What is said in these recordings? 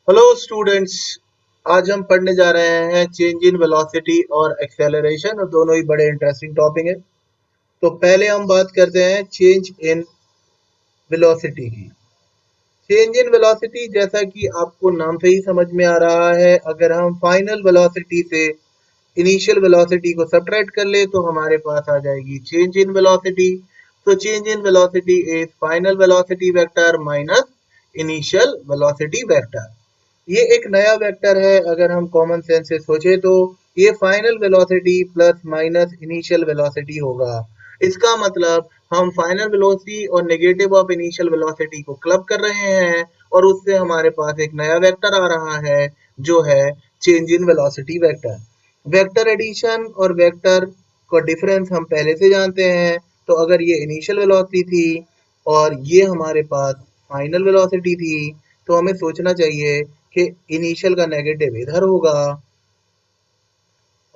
Hello students. आज हम पढ़ने जा रहे हैं चेंज इन वेलोसिटी और एक्सेलरेशन और दोनों ही बड़े इंटरेस्टिंग टॉपिक हैं। तो पहले हम बात करते हैं चेंज इन वेलोसिटी की। चेंज इन वेलोसिटी जैसा कि आपको नाम से ही समझ में आ रहा है, अगर हम फाइनल वेलोसिटी से इनिशियल वेलोसिटी को सब्ट्रैक्ट कर ले तो हमारे पास आ जाएगी चेंज इन वेलोसिटी। तो change in velocity is final velocity vector minus initial velocity vector. ये एक नया वेक्टर है। अगर हम कॉमन सेंस से सोचे तो ये final velocity plus minus initial velocity होगा। इसका मतलब हम फाइनल वेलोसिटी और नेगेटिव ऑफ इनिशियल वेलोसिटी को क्लब कर रहे हैं और उससे हमारे पास एक नया वेक्टर आ रहा है जो है change in velocity vector. Vector addition और वेक्टर का डिफरेंस हम पहले से जानते हैं। तो अगर ये इनिशियल वेलोसिटी थी और ये हमारे पास फाइनल वेलोसिटी थी तो हमें सोचना चाहिए कि इनिशियल का नेगेटिव इधर होगा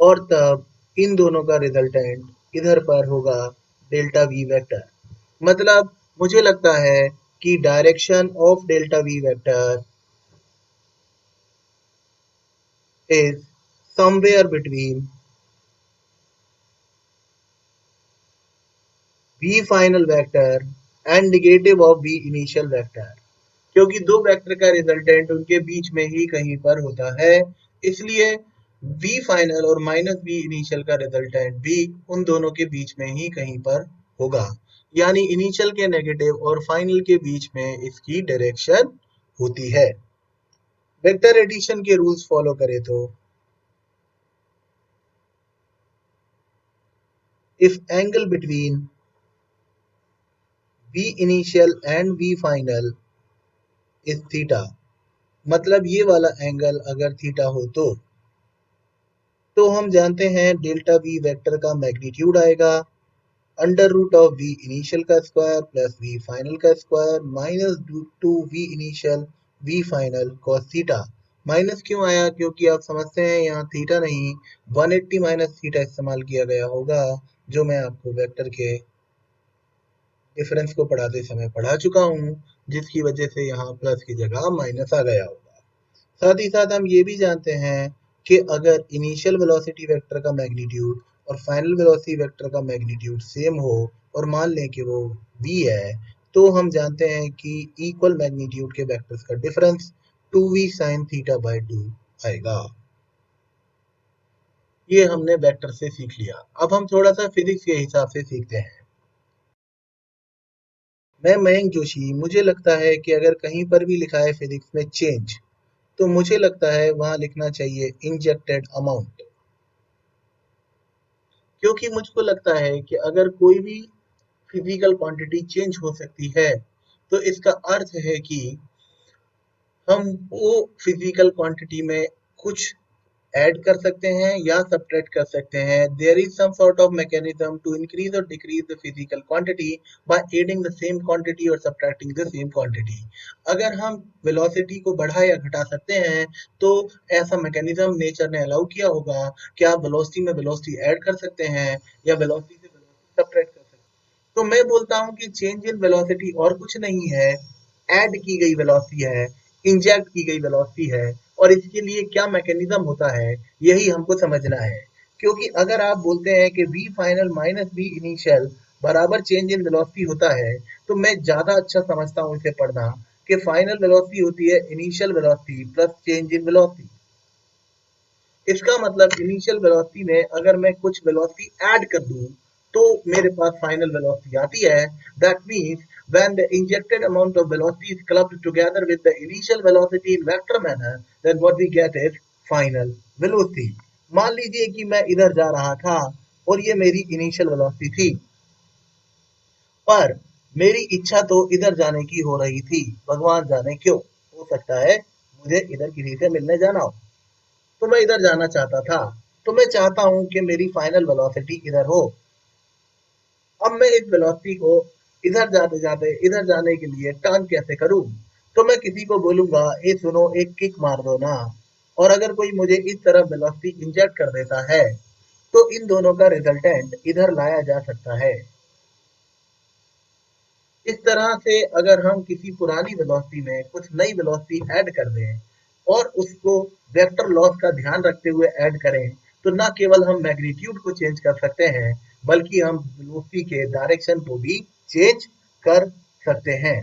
और तब इन दोनों का रिजल्टेंट इधर पर होगा डेल्टा वी वेक्टर। मतलब मुझे लगता है कि direction of delta V vector is somewhere between V final vector and negative of V initial vector, क्योंकि दो वेक्टर का रिजल्टेंट उनके बीच में ही कहीं पर होता है। इसलिए वी फाइनल और माइनस वी इनिशियल का रिजल्टेंट भी उन दोनों के बीच में ही कहीं पर होगा। यानी इनिशियल के नेगेटिव और फाइनल के बीच में इसकी डायरेक्शन होती है। वेक्टर एडिशन के रूल्स फॉलो करें तो if angle between V initial and V final is theta, मतलब ये वाला एंगल अगर थीटा हो तो हम जानते हैं डेल्टा वी वेक्टर का मैग्नीट्यूड आएगा under root of V initial का स्क्वायर प्लस वी फाइनल का square minus two V initial V final cos theta. Minus क्यों आया? क्योंकि आप समझते हैं यहाँ थीटा नहीं 180 माइनस थीटा इस्तेमाल किया गया होगा, जो मैं आपको वेक्टर के डिफरेंस को पढ़ाते समय पढ़ा चुका हूँ, जिसकी वजह से यहाँ प्लस की जगह माइनस आ गया होगा। साथ ही साथ हम ये भी जानते हैं कि अगर इनिशियल वेलोसिटी वेक्टर का मैग्नीट्यूड और फाइनल वेलोसिटी वेक्टर का मैग्नीट्यूड सेम हो और मान लें कि वो v है, तो हम जानते हैं कि इक्वल मैग्नीट्यूड के वेक्टर्स का difference 2v sin theta by 2 आएगा। ये हमने वेक्टर से सीख लिया। अब हम थोड़ा सा फिजिक्स के हिसाब से सीखते हैं। मैं मयंक जोशी, मुझे लगता है कि अगर कहीं पर भी लिखा है फिजिक्स में चेंज, तो मुझे लगता है वहां लिखना चाहिए इंजेक्टेड अमाउंट। क्योंकि मुझको लगता है कि अगर कोई भी फिजिकल क्वांटिटी चेंज हो सकती है तो इसका अर्थ है कि हम वो फिजिकल क्वांटिटी में कुछ ऐड कर सकते हैं या सब्ट्रैक्ट कर सकते हैं। There is some sort of mechanism to increase और decrease the physical quantity by adding the same quantity और सब्ट्रैक्टिंग द सेम क्वांटिटी। अगर हम वेलोसिटी को बढ़ा या घटा सकते हैं तो ऐसा मैकेनिज्म नेचर ने अलाउ किया होगा कि आप वेलोसिटी में वेलोसिटी ऐड कर सकते हैं या वेलोसिटी से वेलोसिटी सब्ट्रैक्ट कर सकते हैं। तो मैं बोलता हूँ कि चेंज इन वेलोसिटी और कुछ नहीं है, ऐड की गई वेलोसिटी है, इंजेक्ट की गई वेलोसिटी है। और इसके लिए क्या मैकेनिज्म होता है, यही हमको समझना है। क्योंकि अगर आप बोलते हैं कि v final minus v initial बराबर चेंज इन वेलोसिटी होता है, तो मैं ज्यादा अच्छा समझता हूँ इसे पढ़ना कि फाइनल वेलोसिटी होती है initial velocity plus change in velocity. इसका मतलब इनिशियल वेलोसिटी में अगर मैं कुछ वेलोसिटी ऐड कर दूं तो मेरे पास फाइनल वेलोसिटी आती है। That means when the injected amount of velocity is clubbed together with the initial velocity in vector manner, then what we get is final velocity। मान लीजिए कि मैं इधर जा रहा था और ये मेरी इनिशियल वेलोसिटी थी, पर मेरी इच्छा तो इधर जाने की हो रही थी। भगवान जाने क्यों, हो सकता है मुझे इधर किसी से मिलने जाना हो, तो मैं इधर जाना चाहता था। तो मैं चाहता हूं कि मेरी फाइनल वेलोसिटी इधर हो। अब मैं इस वेलोसिटी को इधर जाते जाते इधर जाने के लिए टर्न कैसे करूं? तो मैं किसी को बोलूंगा ए सुनो एक किक मार दो ना। और अगर कोई मुझे इस तरफ वेलोसिटी इंजेक्ट कर देता है तो इन दोनों का रिजल्टेंट इधर लाया जा सकता है। इस तरह से अगर हम किसी पुरानी वेलोसिटी में कुछ नई वेलोसिटी ऐड कर दें और उसको वेक्टर लॉस का ध्यान रखते हुए ऐड करें, तो ना केवल हम मैग्नीट्यूड को चेंज कर सकते हैं, बल्कि हम वेलोसिटी के डायरेक्शन को भी चेंज कर सकते हैं।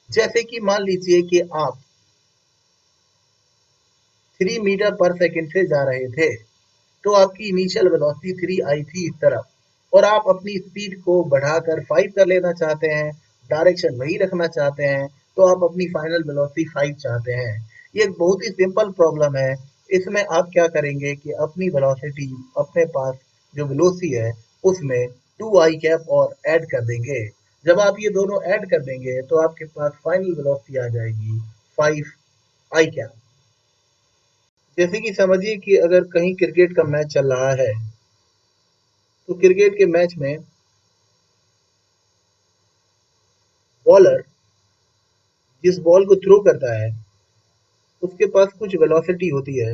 जैसे कि मान लीजिए कि आप 3 मीटर पर सेकंड से जा रहे थे, तो आपकी इनिशियल वेलोसिटी 3 आई थी इस तरफ, और आप अपनी स्पीड को बढ़ाकर 5 कर लेना चाहते हैं, डायरेक्शन वही रखना चाहते हैं, तो आप अपनी फाइनल वेलोसिटी 5 चाहते हैं। ये एक बहुत ही सिंपल प्रॉब्लम है। इसमें आप क्या करेंगे कि अपनी वेलोसिटी, अपने पास जो वेलोसिटी है उसमें 2 आई कैप और ऐड कर देंगे। जब आप ये दोनों ऐड कर देंगे तो आपके पास फाइनल वेलोसिटी आ जाएगी 5 आई कैप। जैसे कि समझिए कि अगर कहीं क्रिकेट का मैच चल रहा है, तो क्रिकेट के मैच में बॉलर जिस बॉल को थ्रो करता है, उसके पास कुछ वेलोसिटी होती है,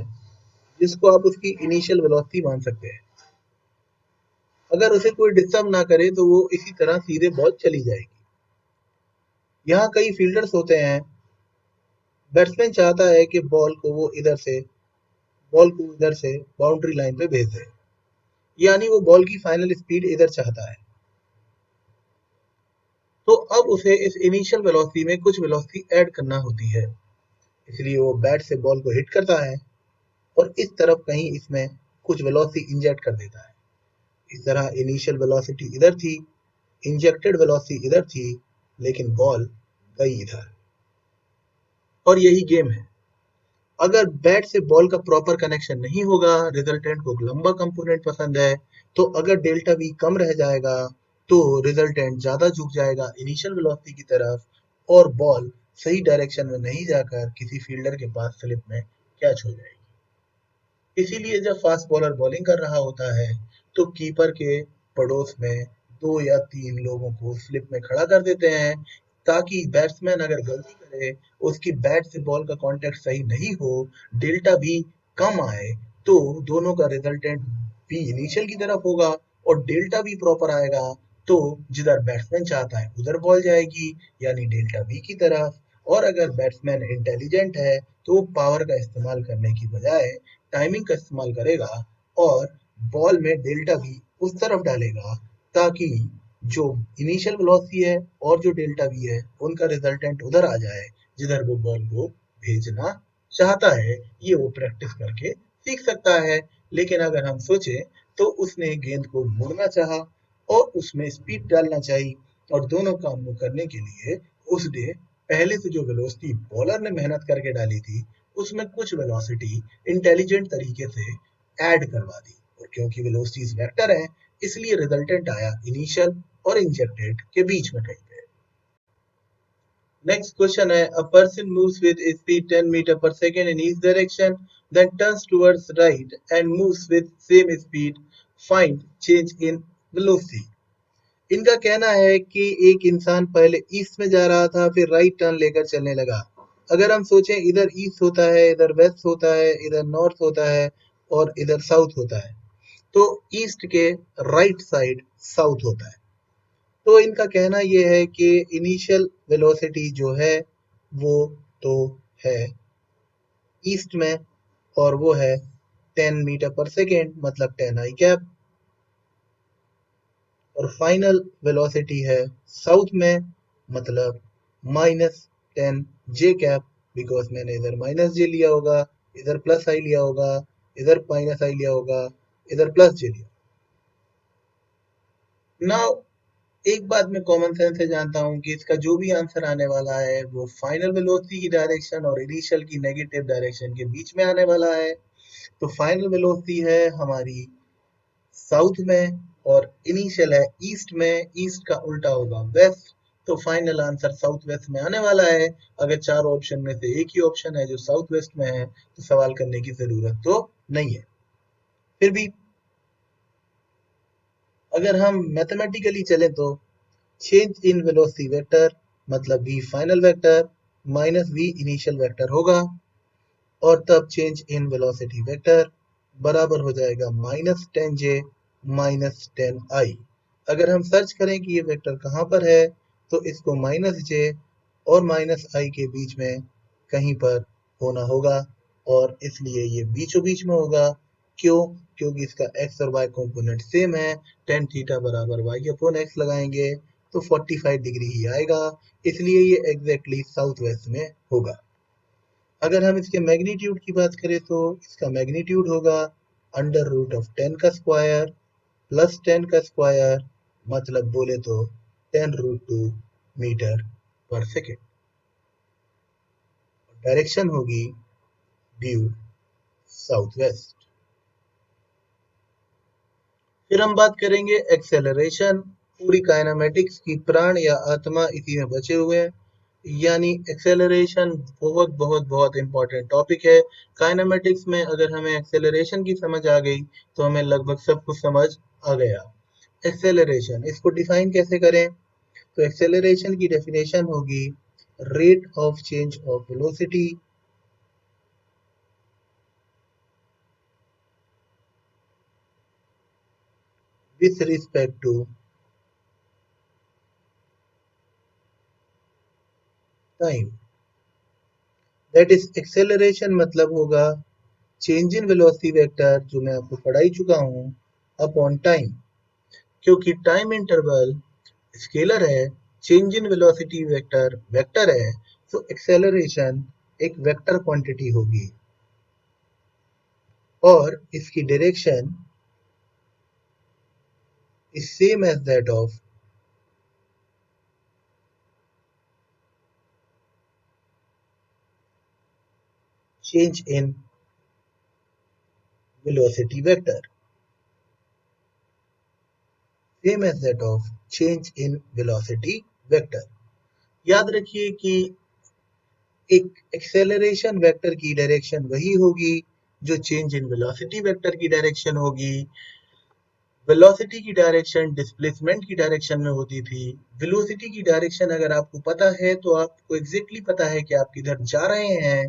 जिसको आप उसकी इनिशियल वेलोसिटी मान सकते हैं। अगर उसे कोई डिस्टर्ब ना करे तो वो इसी तरह सीधे बॉल चली जाएगी। यहाँ कई फील्डर्स होते हैं। बैट्समैन चाहता है कि बॉल को इधर से बाउंड्री लाइन पे भेज दे, यानी वो बॉल की फाइनल स्पीड इधर चाहता है। तो अब उसे इस इनिशियल वेलोसिटी में कुछ वेलोसिटी ऐड करना होती है, इसलिए वो बैट से बॉल को हिट करता है और इस तरफ कहीं इसमें कुछ वेलोसिटी इंजेक्ट कर देता है। इस तरह इनिशियल वेलोसिटी इधर थी, इंजेक्टेड वेलोसिटी इधर थी, लेकिन बॉल गई इधर। और यही गेम है। अगर बैट से बॉल का प्रॉपर कनेक्शन नहीं होगा, रिजल्टेंट को लंबा कंपोनेंट पसंद है, तो अगर डेल्टा वी कम रह जाएगा, तो रिजल्टेंट ज्यादा झुक जाएगा इनिशियल वेलोसिटी की तरफ, और बॉल सही डायरेक्शन में नहीं जाकर किसी फील्डर के पास स्लिप में कैच हो जाएगी। इसीलिए जब फास्ट बॉलर बॉलिंग कर रहा होता है, तो कीपर के पड़ोस में 2 या 3 लोगों को स्लिप में खड़ा कर देते हैं, ताकि बैट्समैन अगर गलती करे, उसकी बैट से बॉल का कांटेक्ट सही नहीं हो, डेल्टा भी कम आए, तो दोनों का रिजल्टेंट भी इनिशियल की तरफ होगा और डेल्टा भी प्रॉपर आएगा, तो जिधर बैट्समैन चाहता है उधर बॉल जाएगी, यानी डेल्टा बी की तरफ। और अगर बैट्समैन इंटेलिजेंट है, तो वो पावर का इस्तेमाल करने की बजाय टाइमिंग का इस्तेमाल करेगा और बॉल में डेल्टा वी उस तरफ डालेगा, ताकि जो इनिशियल वेलोसिटी है और जो डेल्टा वी है, उनका रिजल्टेंट उधर आ जाए जिधर वो बॉल को भेजना चाहता है। ये वो प्रैक्टिस करके सीख सकता है। लेकिन अगर हम सोचें, तो उसने गेंद को मोड़ना चाहा और उसमें स्पीड डालना चाहिए, और दोनों काम को करने के लिए उसने पहले से जो वेलोसिटी बॉलर ने मेहनत करके डाली थी, उसमें कुछ वेलोसिटी इंटेलिजेंट तरीके से ऐड करवा दी, और क्योंकि वेलोसिटीज वेक्टर है, इसलिए रिजल्टेंट आया इनिशियल और इंजेक्टेड के बीच में कहीं पे। नेक्स्ट क्वेश्चन है, a person moves with speed 10 metre per second in each direction, then turns towards right and moves with same speed, find change in velocity. इनका कहना है कि एक इंसान पहले ईस्ट में जा रहा था, फिर राइट टर्न लेकर चलने लगा। अगर हम सोचें, इधर ईस्ट होता है, इधर वेस्ट होता है, इधर नॉर्थ होता है और इधर साउथ होता है, तो ईस्ट के राइट साइड साउथ होता है। तो इनका कहना यह है कि इनिशियल वेलोसिटी जो है वो तो है ईस्ट में, और वो है 10 मीटर पर सेकेंड, मतलब 10 आई कैप, और फाइनल वेलोसिटी है साउथ में, मतलब -10 जे कैप, बिकॉज मैंने इधर माइनस जे लिया होगा, इधर प्लस आई लिया होगा, इधर माइनस आई लिया होगा, इधर प्लस जे लिया। नाउ एक बात मैं कॉमन सेंस से जानता हूँ कि इसका जो भी आंसर आने वाला है, वो फाइनल वेलोसिटी की डायरेक्शन और इनिशियल की नेगेटिव डायरेक्शन के बीच में आने वाला है। तो फाइनल वेलोसिटी है हमारी साउथ में, और इनिशियल है ईस्ट में, ईस्ट का उल्टा होगा वेस्ट, तो फाइनल आंसर साउथ वेस्ट में आने वाला है। अगर 4 ऑप्शन में से एक ही ऑप्शन है जो साउथ वेस्ट में है, तो सवाल करने की जरूरत तो नहीं है। फिर भी अगर हम मैथमेटिकली चले, तो चेंज इन वेलोसिटी वेक्टर मतलब v final vector minus v initial vector होगा, और तब चेंज इन वेलोसिटी वेक्टर बराबर हो जाएगा -10j -10i। अगर हम सर्च करें कि ये वेक्टर कहाँ पर है, तो इसको -j और -i के बीच में कहीं पर होना होगा। और इसलिए ये बीचों बीच में होगा। क्यों? क्योंकि इसका x और y कंपोनेंट सेम है। tan थीटा बराबर y अपॉन x लगाएंगे तो 45 डिग्री ही आएगा, इसलिए ये एग्जैक्टली साउथ वेस्ट में होगा। अगर हम इसके मैग्नीट्यूड की बात करें तो इसका मैग्नीट्यूड होगा अंडर रूट ऑफ 10 का स्क्वायर प्लस 10 का स्क्वायर, मतलब बोले तो 10√2 मीटर पर सेकेंड। डायरेक्शन होगी ड्यू साउथ वेस्ट। फिर हम बात करेंगे एक्सेलरेशन। पूरी काइनेमेटिक्स की प्राण या आत्मा इसी में बचे हुए हैं, यानी एक्सेलरेशन बहुत बहुत बहुत इंपॉर्टेंट टॉपिक है। काइनेमेटिक्स में अगर हमें एक्सेलरेशन की समझ आ गई तो हमें लगभग सब कुछ समझ आ गया। एक्सेलरेशन, इसको डिफाइन कैसे करें? तो एक्सेलरेशन की डेफिनेशन होगी rate of change of velocity with respect to time. That is acceleration मतलब होगा चेंज इन वेलोसिटी वेक्टर, जो मैं आपको पढ़ा ही चुका हूं, अपॉन टाइम। क्योंकि टाइम इंटरवल स्केलर है, change in velocity vector vector है, तो एक्सेलरेशन एक वेक्टर क्वांटिटी होगी और इसकी direction is same as that of change in velocity vector, same as that of change in velocity vector। याद रखिए कि एक एक्सेलरेशन वेक्टर की डायरेक्शन वही होगी जो चेंज इन वेलोसिटी वेक्टर की डायरेक्शन होगी। वेलोसिटी की डायरेक्शन डिस्प्लेसमेंट की डायरेक्शन में होती थी। वेलोसिटी की डायरेक्शन अगर आपको पता है तो आपको एग्जैक्टली पता है कि आप किधर जा रहे हैं,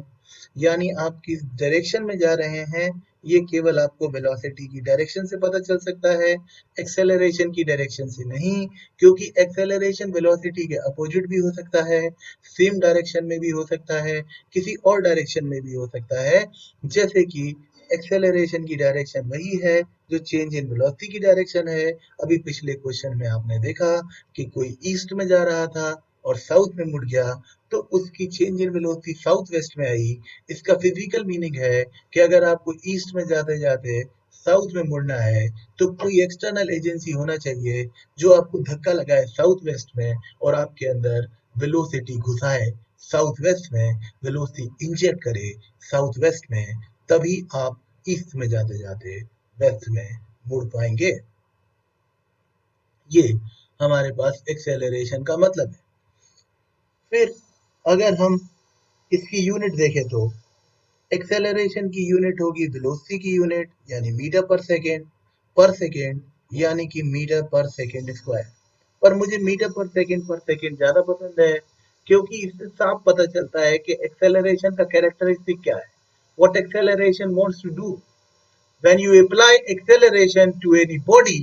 यानी आप किस डायरेक्शन में जा रहे हैं, ये केवल आपको वेलोसिटी की डायरेक्शन से पता चल सकता है, एक्सेलरेशन की डायरेक्शन से नहीं। क्योंकि एक्सेलरेशन वेलोसिटी के अपोजिट भी हो सकता है, सेम डायरेक्शन में भी हो सकता है, किसी और डायरेक्शन में भी हो सकता है। जैसे कि एक्सेलरेशन की डायरेक्शन वही है जो चेंज इन वेलोसिटी की डायरेक्शन है। अभी पिछले क्वेश्चन में आपने देखा कि कोई ईस्ट में जा रहा था और साउथ में मुड़ गया, तो उसकी change in velocity south west में आई। इसका फिजिकल मीनिंग है कि अगर आपको ईस्ट में जाते जाते साउथ में मुड़ना है तो कोई एक्सटर्नल एजेंसी होना चाहिए जो आपको धक्का लगाए साउथ वेस्ट में और आपके अंदर वेलोसिटी घुसाए साउथ वेस्ट में, वेलोसिटी इंजेक्ट करे साउथ वेस्ट में, तभी आप ईस्ट में जाते जाते वेस्ट में मुड़ पाएंगे। ये हमारे पास एक्सेलरेशन का मतलब है। फिर अगर हम इसकी यूनिट देखें तो एक्सेलरेशन की यूनिट होगी वेलोसिटी की यूनिट, यानी मीटर पर सेकेंड यानी कि मीटर पर सेकेंड स्क्वायर। पर मुझे मीटर पर सेकेंड ज्यादा पसंद है, क्योंकि इससे साफ पता चलता है कि एक्सेलरेशन का कैरेक्टरिस्टिक क्या है, what acceleration wants to do. When you apply acceleration to any body,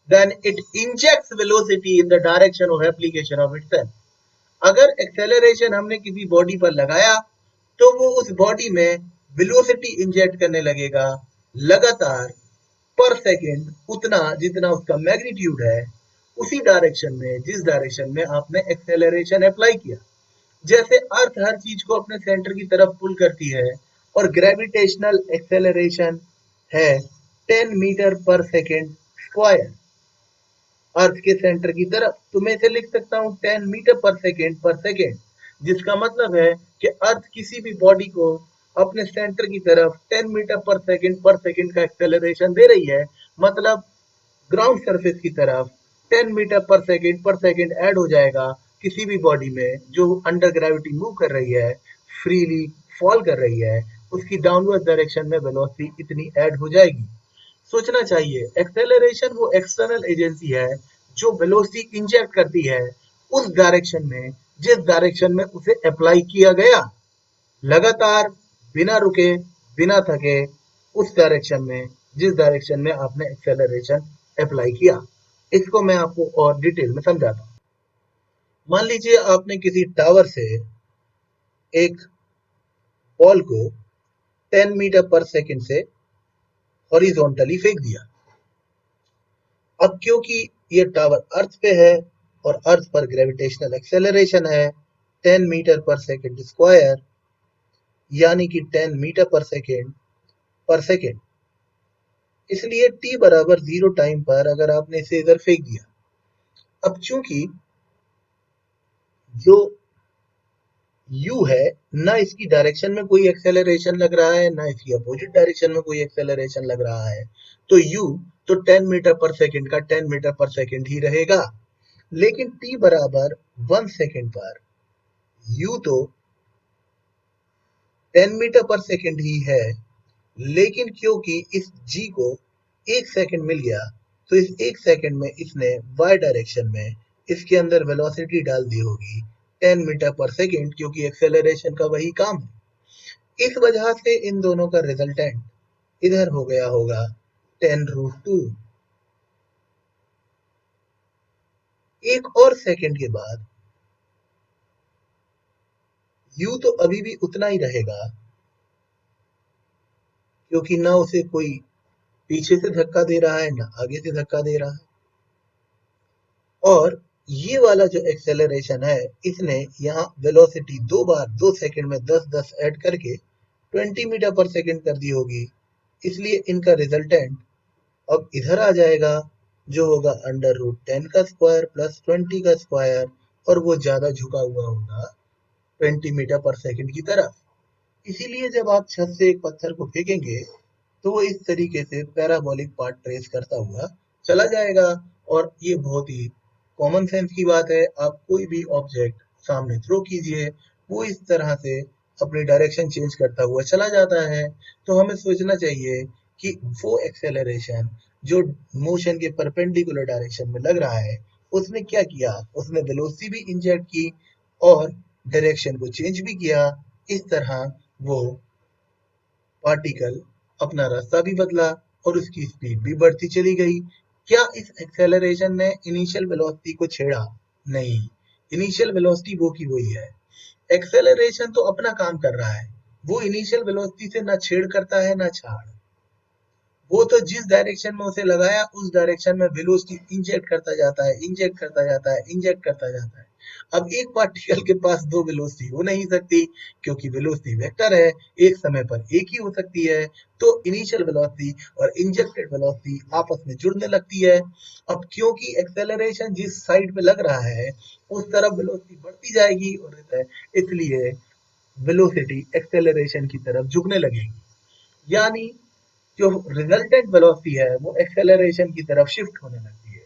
then it injects velocity in the direction of application of itself. अगर एक्सेलरेशन हमने किसी बॉडी पर लगाया तो वो उस बॉडी में वेलोसिटी इंजेक्ट करने लगेगा लगातार पर सेकेंड, उतना जितना उसका मैग्नीट्यूड है, उसी डायरेक्शन में जिस डायरेक्शन में आपने एक्सेलरेशन अप्लाई किया। जैसे अर्थ हर चीज को अपने सेंटर की तरफ पुल करती है और ग्रेविटेशनल एक्सेलरेशन है 10 मीटर पर सेकेंड स्क्वायर अर्थ के सेंटर की तरफ, तो मैं इसे लिख सकता हूँ 10 मीटर पर सेकेंड, जिसका मतलब है कि अर्थ किसी भी बॉडी को अपने सेंटर की तरफ 10 मीटर पर सेकेंड का एक्सेलरेशन दे रही है। मतलब ग्राउंड सरफेस की तरफ 10 मीटर पर सेकेंड ऐड हो जाएगा किसी भी बॉडी में जो अंडर ग्रेविटी मूव कर रही है, फ्रीली फॉल कर रही है, उसकी डाउनवर्ड डायरेक्शन में वेलोसिटी इतनी ऐड हो जाएगी। सोचना चाहिए, एक्सेलरेशन वो एक्सटर्नल एजेंसी है जो वेलोसिटी इंजेक्ट करती है उस डायरेक्शन में जिस डायरेक्शन में उसे अप्लाई किया गया, लगातार बिना रुके बिना थके उस डायरेक्शन में जिस डायरेक्शन में आपने एक्सेलरेशन अप्लाई किया। इसको मैं आपको और डिटेल में समझाता हूँ। मान लीजिए आपने किसी टावर से एक बॉल को 10 मीटर पर सेकंड से हॉरिजॉन्टली फेंक दिया। अब क्योंकि ये टावर अर्थ पे है और अर्थ पर ग्रेविटेशनल एक्सेलरेशन है 10 मीटर पर सेकंड स्क्वायर, यानी कि 10 मीटर पर सेकंड, इसलिए t बराबर 0 टाइम पर अगर आपने इसे इधर फेंक दिया, अब चूंकि जो u है, ना इसकी डायरेक्शन में कोई एक्सेलरेशन लग रहा है, ना इसकी अपोजिट डायरेक्शन में कोई एक्सेलरेशन लग रहा है, तो u तो 10 मीटर पर सेकंड का 10 मीटर पर सेकंड ही रहेगा। लेकिन t बराबर 1 सेकंड पर u तो 10 मीटर पर सेकंड ही है, लेकिन क्योंकि इस g को 1 सेकंड मिल गया, तो इस 1 सेकंड में इसने y डायरेक्शन में इसके अंदर वेलोसिटी डाल दी होगी 10 मीटर पर सेकंड, क्योंकि एक्सेलरेशन का वही काम है। इस वजह से इन दोनों का रिजल्टेंट इधर हो गया होगा 10√2। एक और सेकंड के बाद u तो अभी भी उतना ही रहेगा, क्योंकि ना उसे कोई पीछे से धक्का दे रहा है, ना आगे से धक्का दे रहा है। और ये वाला जो एक्सेलरेशन है, इसने यहाँ वेलोसिटी 2 बार 2 सेकंड में 10-10 ऐड करके 20 मीटर पर सेकंड कर दी होगी, इसलिए इनका रिजल्टेंट अब इधर आ जाएगा, जो होगा √10 का स्क्वायर प्लस 20 का स्क्वायर, और वो ज्यादा झुका हुआ होगा 20 मीटर पर सेकंड की तरफ। इसीलिए जब आप छत से एक पत्थर को फेंकेंगे, तो वो इस तरीके से पैराबोलिक पाथ ट्रेस करता हुआ चला जाएगा। और ये बहुत ही कॉमन सेंस की बात है, आप कोई भी ऑब्जेक्ट सामने थ्रो कीजिए, वो इस तरह से अपनी डायरेक्शन चेंज करता हुआ चला जाता है। तो हमें सोचना चाहिए कि वो एक्सेलरेशन जो मोशन के परपेंडिकुलर डायरेक्शन में लग रहा है, उसने क्या किया, उसने वेलोसिटी भी इंजेक्ट की और डायरेक्शन को चेंज भी किया। इस तरह वो पार्टिकल अपना रास्ता भी बदला और उसकी स्पीड भी बढ़ती चली गई। क्या इस एक्सेलरेशन ने इनिशियल वेलोसिटी को छेड़ा? नहीं, इनिशियल वेलोसिटी वो की वही है। एक्सेलरेशन तो अपना काम कर रहा है, वो इनिशियल वेलोसिटी से ना छेड़ करता है ना छाड़। वो तो जिस डायरेक्शन में उसे लगाया, उस डायरेक्शन में वेलोसिटी इंजेक्ट करता जाता है, इंजेक्ट करता जाता है, इंजेक्ट करता जाता है। अब एक पार्टिकल के पास दो वेलोसिटी हो नहीं सकती, क्योंकि वेलोसिटी वेक्टर है, एक समय पर एक ही हो सकती है। तो इनिशियल वेलोसिटी और इंजेक्टेड वेलोसिटी आपस में जुड़ने लगती है। अब क्योंकि एक्सेलरेशन जिस साइड पे लग रहा है, उस तरफ वेलोसिटी बढ़ती जाएगी, और इसलिए वेलोसिटी एक्सेलरेशन की तरफ झुकने लगेगी। यानी जो रिजल्टेंट वेलोसिटी है, वो एक्सेलरेशन की तरफ शिफ्ट होने लगती है।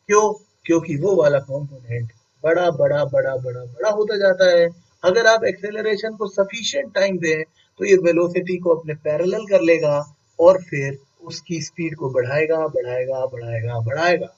क्यों? क्योंकि वो वाला कंपोनेंट बड़ा बड़ा बड़ा बड़ा बड़ा होता जाता है। अगर आप एक्सेलरेशन को सफिशिएंट टाइम दें, तो ये वेलोसिटी को अपने पैरेलल कर लेगा और फिर उसकी स्पीड को बढ़ाएगा बढ़ाएगा बढ़ाएगा बढ़ाएगा।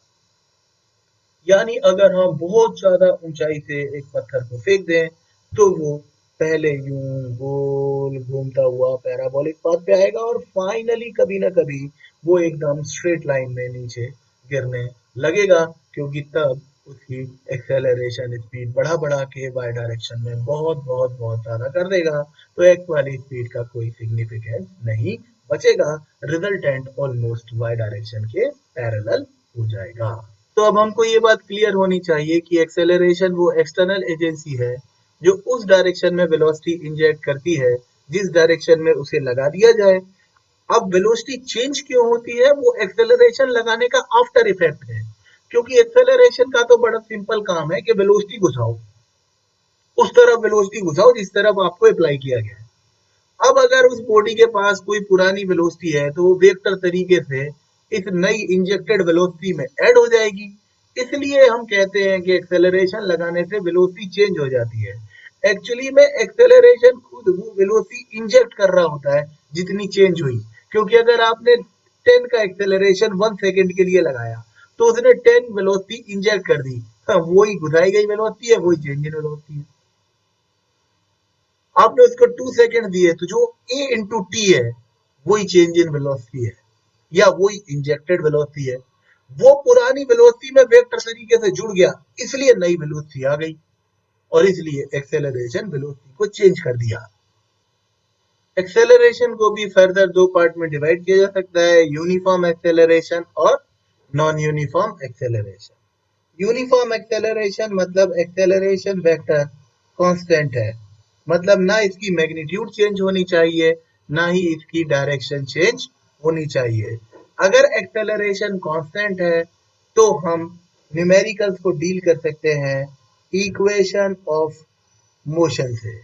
यानी अगर हम बहुत ज्यादा ऊंचाई से एक पत्थर को फेंक दें, तो वो पहले यूं गोल घूमता हुआ पैराबोलिक पाथ पे आएगा और फाइनली कभी ना कभी वो एकदम स्ट्रेट लाइन में नीचे गिरने लगेगा, क्योंकि तब उसकी एक्सेलरेशन स्पीड बढ़ा बढ़ा के वाई डायरेक्शन में बहुत बहुत बहुत ज्यादा कर देगा। तो एक्स वाली स्पीड का कोई सिग्निफिकेंस नहीं बचेगा, रिजल्टेंट ऑलमोस्ट वाई डायरेक्शन के पैरेलल हो जाएगा। तो अब हमको ये बात क्लियर होनी चाहिए कि एक्सेलरेशन वो एक्सटर्नल एजेंसी है जो उस डायरेक्शन में वेलोसिटी इंजेक्ट करती है जिस डायरेक्शन में उसे लगा दिया जाए। अब वेलोसिटी चेंज क्यों होती है? वो एक्सेलरेशन लगाने का आफ्टर इफेक्ट है, क्योंकि एक्सेलरेशन का तो बड़ा सिंपल काम है कि वेलोसिटी घुसाओ, उस तरफ वेलोसिटी घुसाओ जिस तरफ आपको अप्लाई किया गया है। अब अगर उस बॉडी के पास कोई पुरानी वेलोसिटी है, तो वो वेक्टर तरीके से इस नई इंजेक्टेड वेलोसिटी में ऐड हो जाएगी। इसलिए हम कहते हैं कि एक्सेलरेशन लगाने से वेलोसिटी चेंज हो जाती है। एक्चुअली में एक्सेलरेशन खुद वो वेलोसिटी इंजेक्ट कर रहा होता है जितनी चेंज हुई, क्योंकि अगर आपने 10 का एक्सेलरेशन 1 सेकंड के लिए लगाया, तो उसने 10 वेलोसिटी इंजेक्ट कर दी। हाँ, वही घुसाई गई वेलोसिटी है, वही चेंज इन वेलोसिटी है। आपने उसको 2 सेकंड दिए, तो जो a इंटू टी है, वही चेंज इन वेलोसिटी है, या वही इंजेक्टेड वेलोसिटी है। वो पुरानी वेलोसिटी में वेक्टर तरीके से जुड़ गया, इसलिए नई वेलोसिटी आ गई, और इसलिए एक्सेलरेशन वेलोसिटी को चेंज कर दिया। एक्सेलरेशन को भी फर्दर दो पार्ट में डिवाइड किया जा सकता है, यूनिफॉर्म एक्सेलरेशन और non uniform acceleration. Uniform acceleration मतलब एक्सेलरेशन वेक्टर कांस्टेंट है, मतलब ना इसकी मैग्नीट्यूड चेंज होनी चाहिए, ना ही इसकी डायरेक्शन चेंज होनी चाहिए। अगर एक्सेलरेशन कांस्टेंट है तो हम न्यूमेरिकल्स को डील कर सकते हैं इक्वेशन ऑफ मोशन से।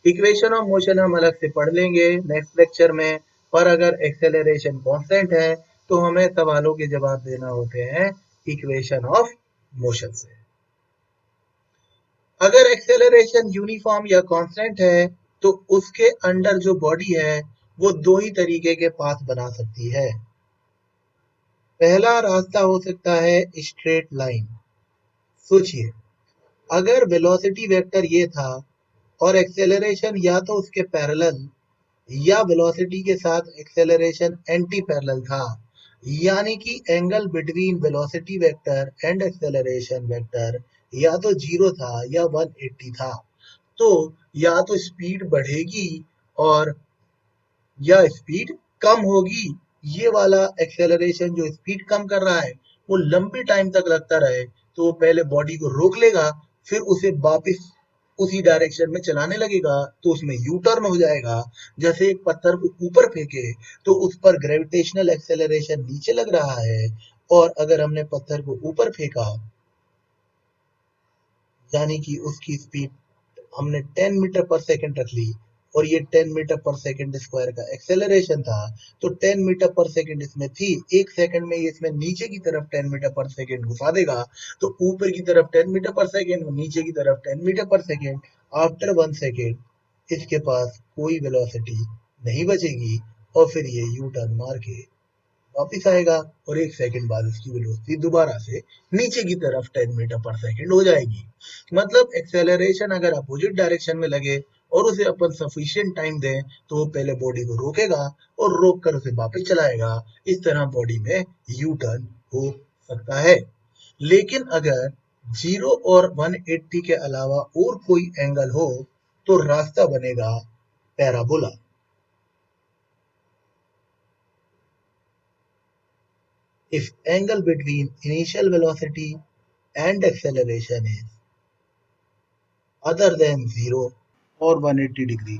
इक्वेशन ऑफ मोशन हम अलग से पढ़ लेंगे नेक्स्ट लेक्चर में, पर अगर एक्सेलरेशन कांस्टेंट है तो हमें सवालों के जवाब देना होते हैं इक्वेशन ऑफ मोशन से। अगर एक्सेलरेशन यूनिफॉर्म या कांस्टेंट है तो उसके अंडर जो बॉडी है वो दो ही तरीके के पाथ बना सकती है। पहला रास्ता हो सकता है स्ट्रेट लाइन। सोचिए, अगर वेलोसिटी वेक्टर ये था और एक्सेलरेशन या तो उसके पैरेलल या वेलोसिटी के साथ एक्सेलरेशन एंटी पैरेलल था, यानी कि angle between velocity vector and acceleration vector या तो जीरो था या 180 था, तो या तो स्पीड बढ़ेगी और या स्पीड कम होगी। ये वाला एक्सेलरेशन जो स्पीड कम कर रहा है वो लंबे टाइम तक लगता रहे तो वो पहले बॉडी को रोक लेगा, फिर उसे वापस उसी डायरेक्शन में चलाने लगेगा तो उसमें यू टर्न हो जाएगा। जैसे एक पत्थर को ऊपर फेंके तो उस पर ग्रेविटेशनल एक्सेलरेशन नीचे लग रहा है, और अगर हमने पत्थर को ऊपर फेंका यानी कि उसकी स्पीड हमने 10 मीटर पर सेकंड रख ली और ये 10 मीटर पर सेकंड स्क्वायर का एक्सेलरेशन था, तो 10 मीटर पर सेकंड इसमें थी, एक सेकंड में ये इसमें नीचे की तरफ 10 मीटर पर सेकंड घुसा देगा, तो ऊपर की तरफ 10 मीटर पर सेकंड और नीचे की तरफ 10 मीटर पर सेकंड। आफ्टर 1 सेकंड इसके पास कोई वेलोसिटी नहीं बचेगी और फिर ये यू टर्न मार के वापिस आएगा और एक सेकंड बाद इसकी वेलोसिटी दोबारा से नीचे की तरफ 10 मीटर पर सेकंड हो जाएगी। मतलब एक्सेलरेशन अगर अपोजिट डायरेक्शन में लगे और उसे अपन सफिशिएंट टाइम दें तो वो पहले बॉडी को रोकेगा और रोक कर उसे वापस चलाएगा। इस तरह बॉडी में यू टर्न हो सकता है। लेकिन अगर 0 और 180 के अलावा और कोई एंगल हो तो रास्ता बनेगा parabola. If angle between initial velocity and acceleration is other than 0 और 180 डिग्री,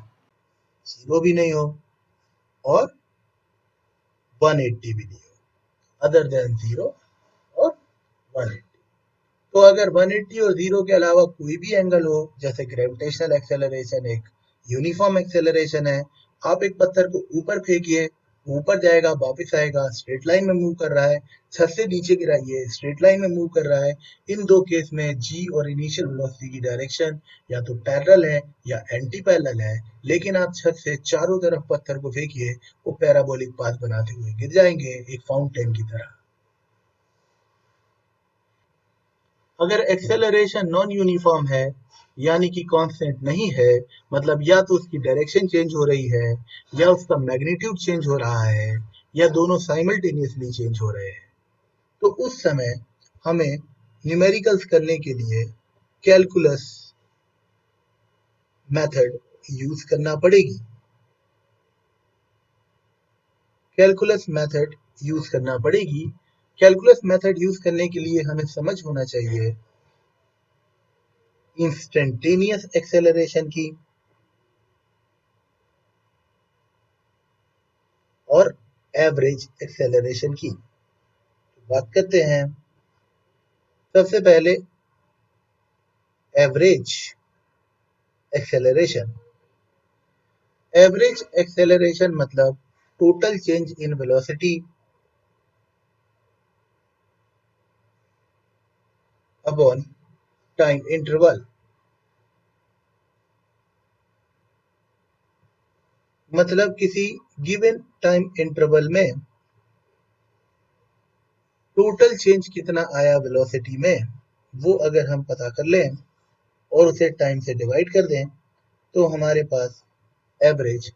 0 भी नहीं हो और 180 भी नहीं हो, अदर देन 0 और 180। तो अगर 180 और 0 के अलावा कोई भी एंगल हो, जैसे ग्रेविटेशनल एक्सेलरेशन एक यूनिफॉर्म एक्सेलरेशन है, आप एक पत्थर को ऊपर फेंकिए, ऊपर जाएगा वापस आएगा, स्ट्रेट लाइन में मूव कर रहा है, छत से नीचे गिराइए स्ट्रेट लाइन में मूव कर रहा है। इन दो केस में जी और इनिशियल वेलोसिटी की डायरेक्शन या तो पैरेलल है या एंटी पैरेलल है, लेकिन आप छत से चारों तरफ पत्थर को फेंकिए, वो पैराबोलिक पाथ बनाते हुए गिर जाएंगे एक फाउंटेन की तरह। अगर एक्सेलरेशन नॉन यूनिफॉर्म है यानी कि कांस्टेंट नहीं है, मतलब या तो उसकी डायरेक्शन चेंज हो रही है या उसका मैग्नीट्यूड चेंज हो रहा है या दोनों साइमल्टेनियसली चेंज हो रहे हैं, तो उस समय हमें न्यूमेरिकल्स करने के लिए कैलकुलस मेथड यूज करना पड़ेगी। कैलकुलस मेथड यूज करना पड़ेगी। कैलकुलस मेथड यूज करने के लिए हमें समझ होना चाहिए इंस्टेंटेनियस एक्सेलरेशन की और एवरेज एक्सेलरेशन की। बात करते हैं सबसे पहले एवरेज एक्सेलरेशन। एवरेज एक्सेलरेशन मतलब total change in velocity upon time interval. मतलब किसी गिवन टाइम इंटरवल में टोटल चेंज कितना आया वेलोसिटी में, वो अगर हम पता कर लें और उसे टाइम से डिवाइड कर दें तो हमारे पास एवरेज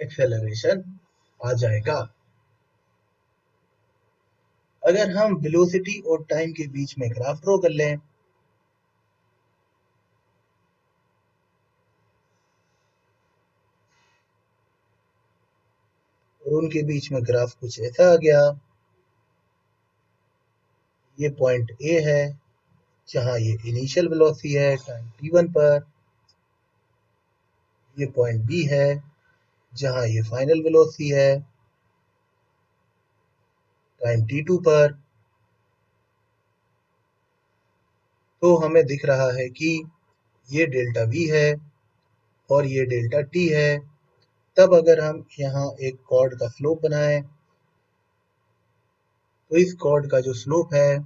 एक्सेलरेशन आ जाएगा। अगर हम वेलोसिटी और टाइम के बीच में ग्राफ ड्रॉ कर लें, और उनके बीच में ग्राफ कुछ ऐसा आ गया। ये पॉइंट ए है जहां ये इनिशियल वेलोसिटी है टाइम t1 पर। ये पॉइंट बी है जहां ये फाइनल वेलोसिटी है टाइम t2 पर। तो हमें दिख रहा है कि ये डेल्टा v है और ये डेल्टा t है। तब अगर हम यहाँ एक कॉर्ड का स्लोप बनाएं तो इस कॉर्ड का जो स्लोप है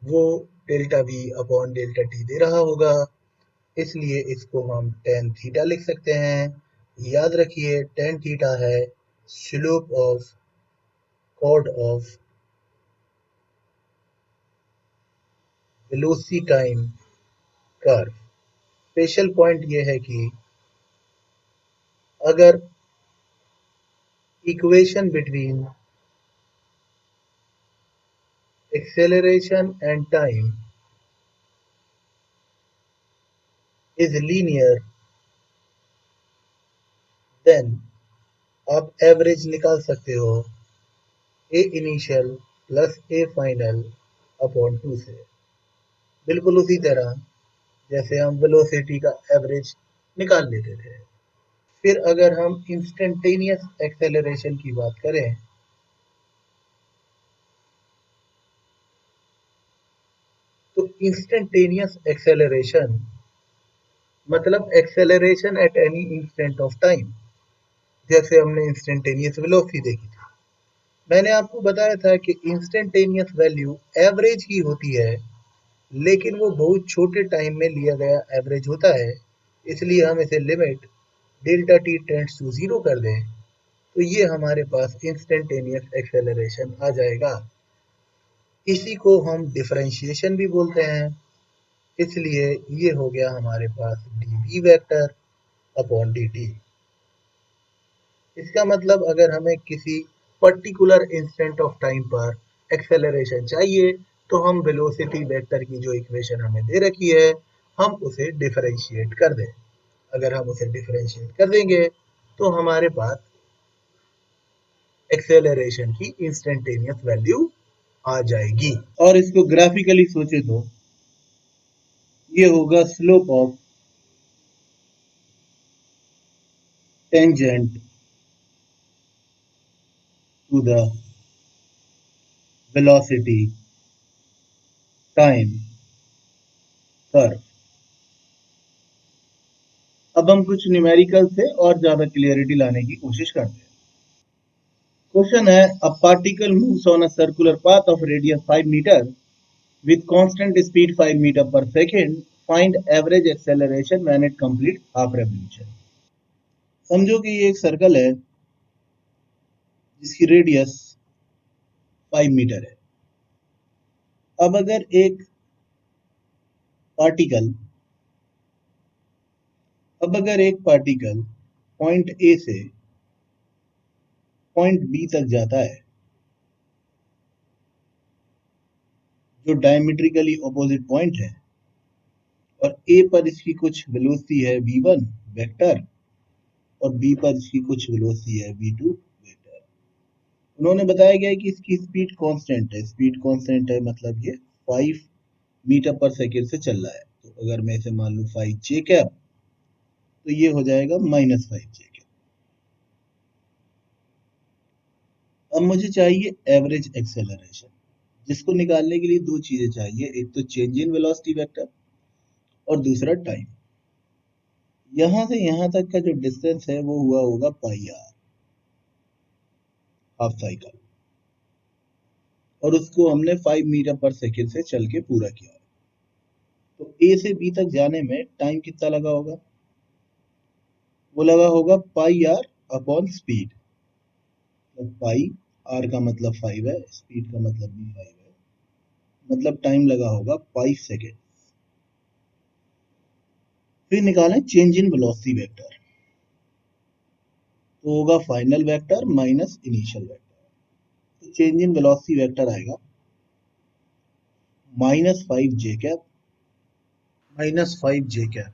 वो delta v upon delta t दे रहा होगा। इसलिए इसको हम tan थीटा लिख सकते हैं। याद रखिए tan थीटा है slope of chord of velocity time curve. Special point ये है कि अगर equation between acceleration and time is linear, then आप एवरेज निकाल सकते हो a initial plus a final upon 2 से। बिल्कुल उसी तरह जैसे हम वेलोसिटी का एवरेज निकाल लेते थे। फिर अगर हम इंस्टेंटेनियस एक्सेलरेशन की बात करें तो इंस्टेंटेनियस एक्सेलरेशन मतलब acceleration at any instant of time. जैसे हमने इंस्टेंटेनियस वेलोसिटी देखी थी। मैंने आपको बताया था कि इंस्टेंटेनियस वैल्यू एवरेज की होती है, लेकिन वो बहुत छोटे टाइम में लिया गया एवरेज होता है। इसलिए हम इसे limit delta T tends to zero कर दें तो ये हमारे पास इंस्टेंटेनियस एक्सेलरेशन आ जाएगा। इसी को हम डिफरेंशिएशन भी बोलते हैं। इसलिए ये हो गया हमारे पास d we vector upon D t. इसका मतलब अगर हमें किसी पर्टिकुलर इंस्टेंट ऑफ टाइम पर एक्सेलरेशन चाहिए तो हम वेलोसिटी वेक्टर की जो इक्वेशन हमें दे रखी है हम उसे डिफरेंशिएट कर दें। अगर हम उसे डिफरेंशिएट कर देंगे तो हमारे पास एक्सेलरेशन की इंस्टेंटेनियस वैल्यू आ जाएगी। और इसको ग्राफिकली सोचे तो ये होगा slope of tangent to the velocity time curve. अब हम कुछ न्यूमेरिकल से और ज्यादा क्लियरिटी लाने की कोशिश करते हैं। क्वेश्चन है a particle moves on a circular path of radius 5 metre with constant speed 5 meter per second. Find average acceleration when it complete half revolution. समझो कि ये एक सर्कल है जिसकी रेडियस 5 मीटर है। अब अगर एक पार्टिकल पॉइंट ए से पॉइंट बी तक जाता है जो डायमेट्रिकली ऑपोजिट पॉइंट है और ए पर इसकी कुछ वेलोसिटी है v1 वेक्टर और बी पर इसकी कुछ वेलोसिटी है v2 वेक्टर। उन्होंने बताया गया है कि इसकी स्पीड कांस्टेंट है। स्पीड कांस्टेंट है मतलब ये 5 मीटर पर सेकेंड से चल रहा है। तो अगर मैं इसे मान लूँ 5 जे कैप तो ये हो जाएगा -5 जे कैप। अब मुझे चाहिए एवरेज एक्सेलरेशन, जिसको निकालने के लिए दो चीजें चाहिए, एक तो चेंज इन वेलोसिटी वेक्टर और दूसरा टाइम। यहां से यहां तक का जो डिस्टेंस है वो हुआ होगा पाई आर, हाफ साइकिल, और उसको हमने 5 मीटर पर सेकेंड से चल के पूरा किया। तो ए से बी तक जाने में टाइम कितना लगा होगा? वो लगा होगा पाई आर अपॉन स्पीड। तो पाई आर का मतलब 5 है, स्पीड का मतलब भी 5 है, मतलब टाइम लगा होगा 5 सेकेंड। फिर निकालें चेंज इन वेलोसिटी वेक्टर, तो होगा final vector minus initial vector. तो चेंज इन वेलोसिटी वेक्टर आएगा -5 जे कैप -5 जे कैप।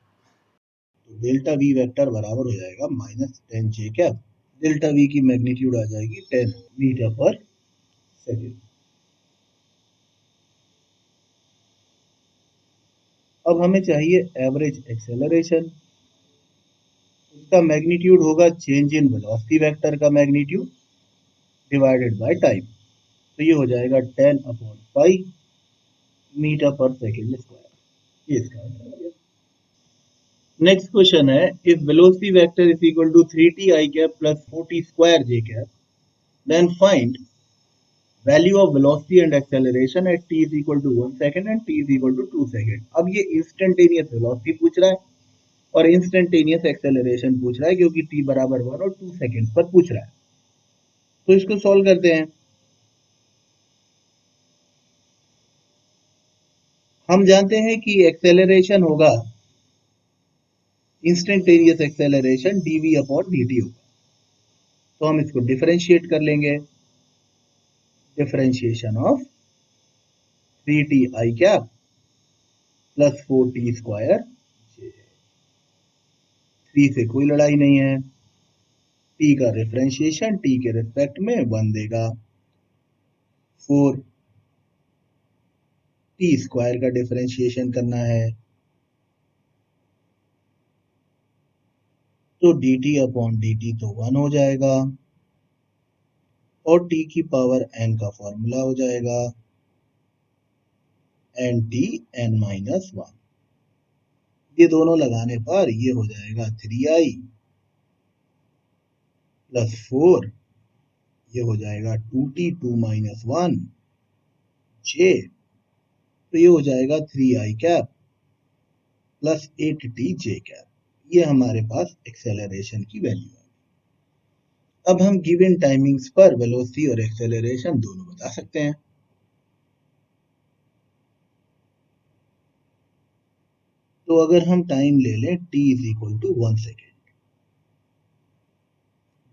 तो डेल्टा वी वेक्टर बराबर हो जाएगा -10 जे कैप। डेल्टा वी की मैग्नीट्यूड आ जाएगी 10 मीटर पर सेकेंड। अब हमें चाहिए एवरेज एक्सेलरेशन, उसका मैग्नीट्यूड होगा चेंज इन वेलोसिटी वेक्टर का मैग्नीट्यूड डिवाइडेड बाय टाइम, तो ये हो जाएगा 10/5 मीटर पर सेकेंड स्क्वायर। ये इसका आंसर आ गया। नेक्स्ट क्वेश्चन है, if velocity vector is equal to 3t I cap plus 4t square j cap, then find value of velocity and acceleration at t is equal to 1 second and t is equal to 2 second। अब ये instantaneous velocity पूछ रहा है और instantaneous acceleration पूछ रहा है, क्योंकि t बराबर 1 और 2 सेकेंड पर पूछ रहा है। तो इसको सॉल्व करते हैं। हम जानते हैं कि एक्सेलरेशन होगा instantaneous acceleration dv upon dt होगा, तो हम इसको डिफरेंशिएट कर लेंगे। Differentiation of 3t I cap plus 4t square, 3 से कोई लड़ाई नहीं है, t का डिफरेंशिएशन t के रिस्पेक्ट में 1 देगा, 4t स्क्वायर का डिफरेंशिएशन करना है, तो dt अपॉन dt तो 1 हो जाएगा और t की पावर n का फॉर्मूला हो जाएगा nt n-1। ये दोनों लगाने पर ये हो जाएगा 3i प्लस 4, ये हो जाएगा 2t 2-1 j, तो ये हो जाएगा 3i cap plus 8t j cap. ये हमारे पास एक्सेलरेशन की वैल्यू है। अब हम गिवन टाइमिंग्स पर वेलोसिटी और एक्सेलरेशन दोनों बता सकते हैं। तो अगर हम टाइम ले लें t is equal to 1 second,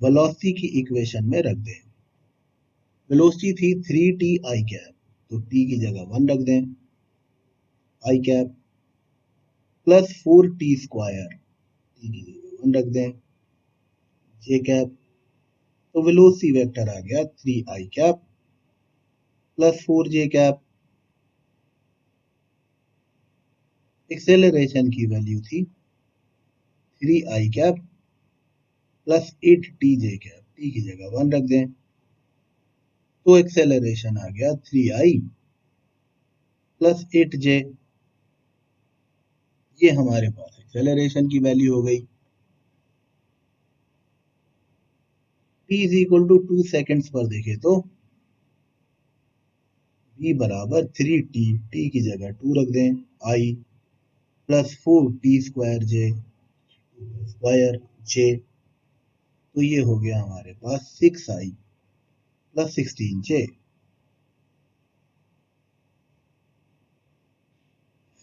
velocity की इक्वेशन में रख दें। वेलोसिटी थी 3t I कैप, तो t की जगह 1 रख दें, I cap plus 4t square, t की जगह 1 रख दें, j कैप, तो वेलोसिटी वेक्टर आ गया 3i cap plus 4j cap. Acceleration की वैल्यू थी 3i cap plus 8tj cap, t की जगह 1 रख दें, तो एक्सेलरेशन आ गया 3i प्लस 8j। ये हमारे पास एक्सेलरेशन की वैल्यू हो गई। t is equal to 2 seconds पर देखें तो v बराबर 3t, t की जगह 2 रख दें, i plus 4t square j square j, तो ये हो गया हमारे पास 6i प्लस 16j।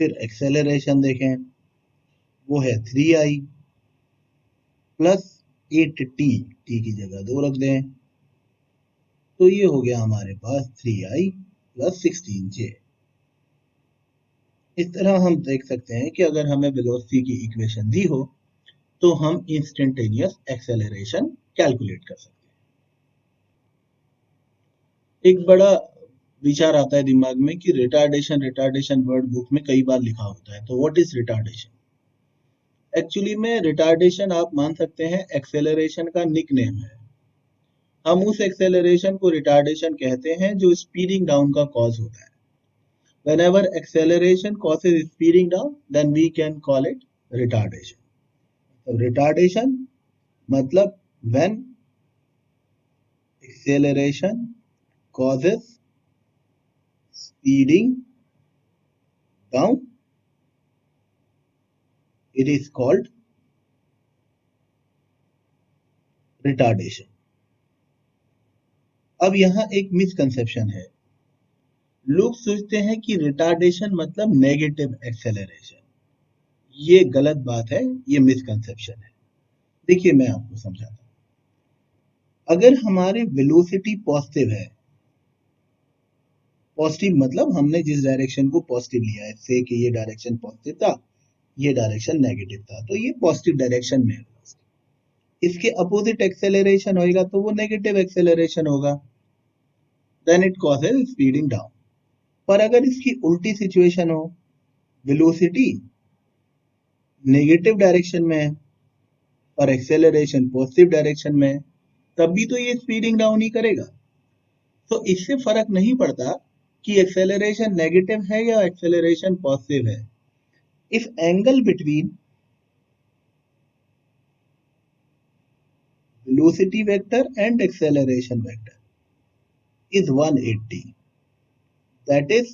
फिर एक्सेलरेशन देखें, वो है 3i प्लस 8t, t की जगह 2 रख दें, तो ये हो गया हमारे पास 3i प्लस 16j। इस तरह हम देख सकते हैं कि अगर हमें वेलोसिटी की इक्वेशन दी हो तो हम इंस्टेंटेनियस एक्सेलरेशन कैलकुलेट कर सकते हैं। एक बड़ा विचार आता है दिमाग में कि रिटार्डेशन, रिटार्डेशन वर्ड बुक में कई बार लिखा होता है, तो व्हाट इज रिटार्डेशन? एक्चुअली में रिटार्डेशन आप मान सकते हैं एक्सेलरेशन का निकनेम है। हम उस एक्सेलरेशन को रिटार्डेशन कहते हैं जो स्पीडिंग डाउन का कॉज होता है। Whenever acceleration causes speeding down, then we can call it retardation. So retardation मतलब when acceleration causes speeding down, it is called retardation. अब यहाँ एक मिसकंसेप्शन है, लोग सोचते हैं कि रिटार्डेशन मतलब नेगेटिव एक्सेलरेशन। ये गलत बात है, ये मिसकंसेप्शन है। देखिए मैं आपको समझाता हूँ। अगर हमारे वेलोसिटी पॉजिटिव है, पॉजिटिव मतलब हमने जिस डायरेक्शन को पॉजिटिव लिया है, से कि ये डायरेक्शन पॉजिटिव था, ये डायरेक्शन नेगेटिव था, तो ये पॉजिटिव डायरेक्शन में है। इसके अपोजिट एक्सेलरेशन होगा तो वो नेगेटिव एक्सेलरेशन होगा, then it causes speeding down. पर अगर इसकी उल्टी सिचुएशन हो, वेलोसिटी नेगेटिव डायरेक्शन में है और एक्सेलरेशन पॉजिटिव डायरेक्शन में है, तब भी तो ये स्पीडिंग डाउन ही करेगा। तो इससे फर्क नहीं पड़ता कि एक्सेलरेशन नेगेटिव है या एक्सेलरेशन पॉजिटिव है। If angle between velocity vector and acceleration vector is 180, that is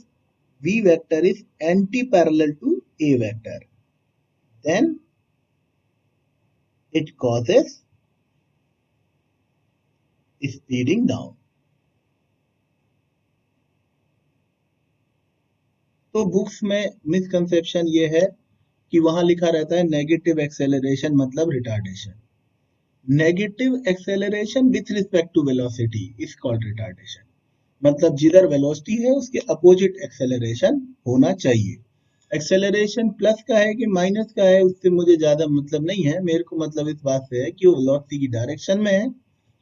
v vector is anti-parallel to a vector, then it causes speeding down। तो बुक्स में मिसकंसेप्शन ये है कि वहां लिखा रहता है नेगेटिव एक्सेलरेशन मतलब retardation. Negative acceleration with respect to velocity is called retardation, मतलब जिधर वेलोसिटी है उसके अपोजिट एक्सेलरेशन होना चाहिए। एक्सेलरेशन प्लस का है कि माइनस का है उससे मुझे ज्यादा मतलब नहीं है, मेरे को मतलब इस बात से है कि वो वेलोसिटी की डायरेक्शन में है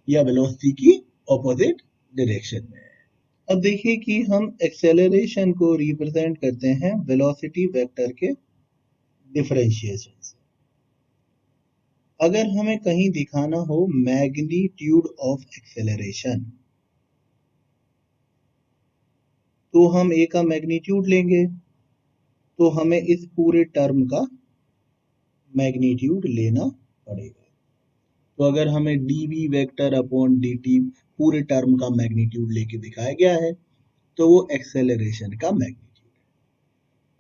या वेलोसिटी की ऑपोजिट डायरेक्शन में है। अब देखिए कि हम एक्सेलरेशन को रिप्रेजेंट करते हैं वेलोसिटी वेक्टर के डिफरेंशिएशन से। अगर हमें कहीं दिखाना हो मैग्नीट्यूड ऑफ एक्सेलरेशन तो हम ए का मैग्नीट्यूड लेंगे, तो हमें इस पूरे टर्म का मैग्नीट्यूड लेना पड़ेगा। तो अगर हमें dv वेक्टर अपॉन dt पूरे टर्म का मैग्नीट्यूड लेके दिखाया गया है तो वो एक्सेलरेशन का मैग्नीट्यूड है।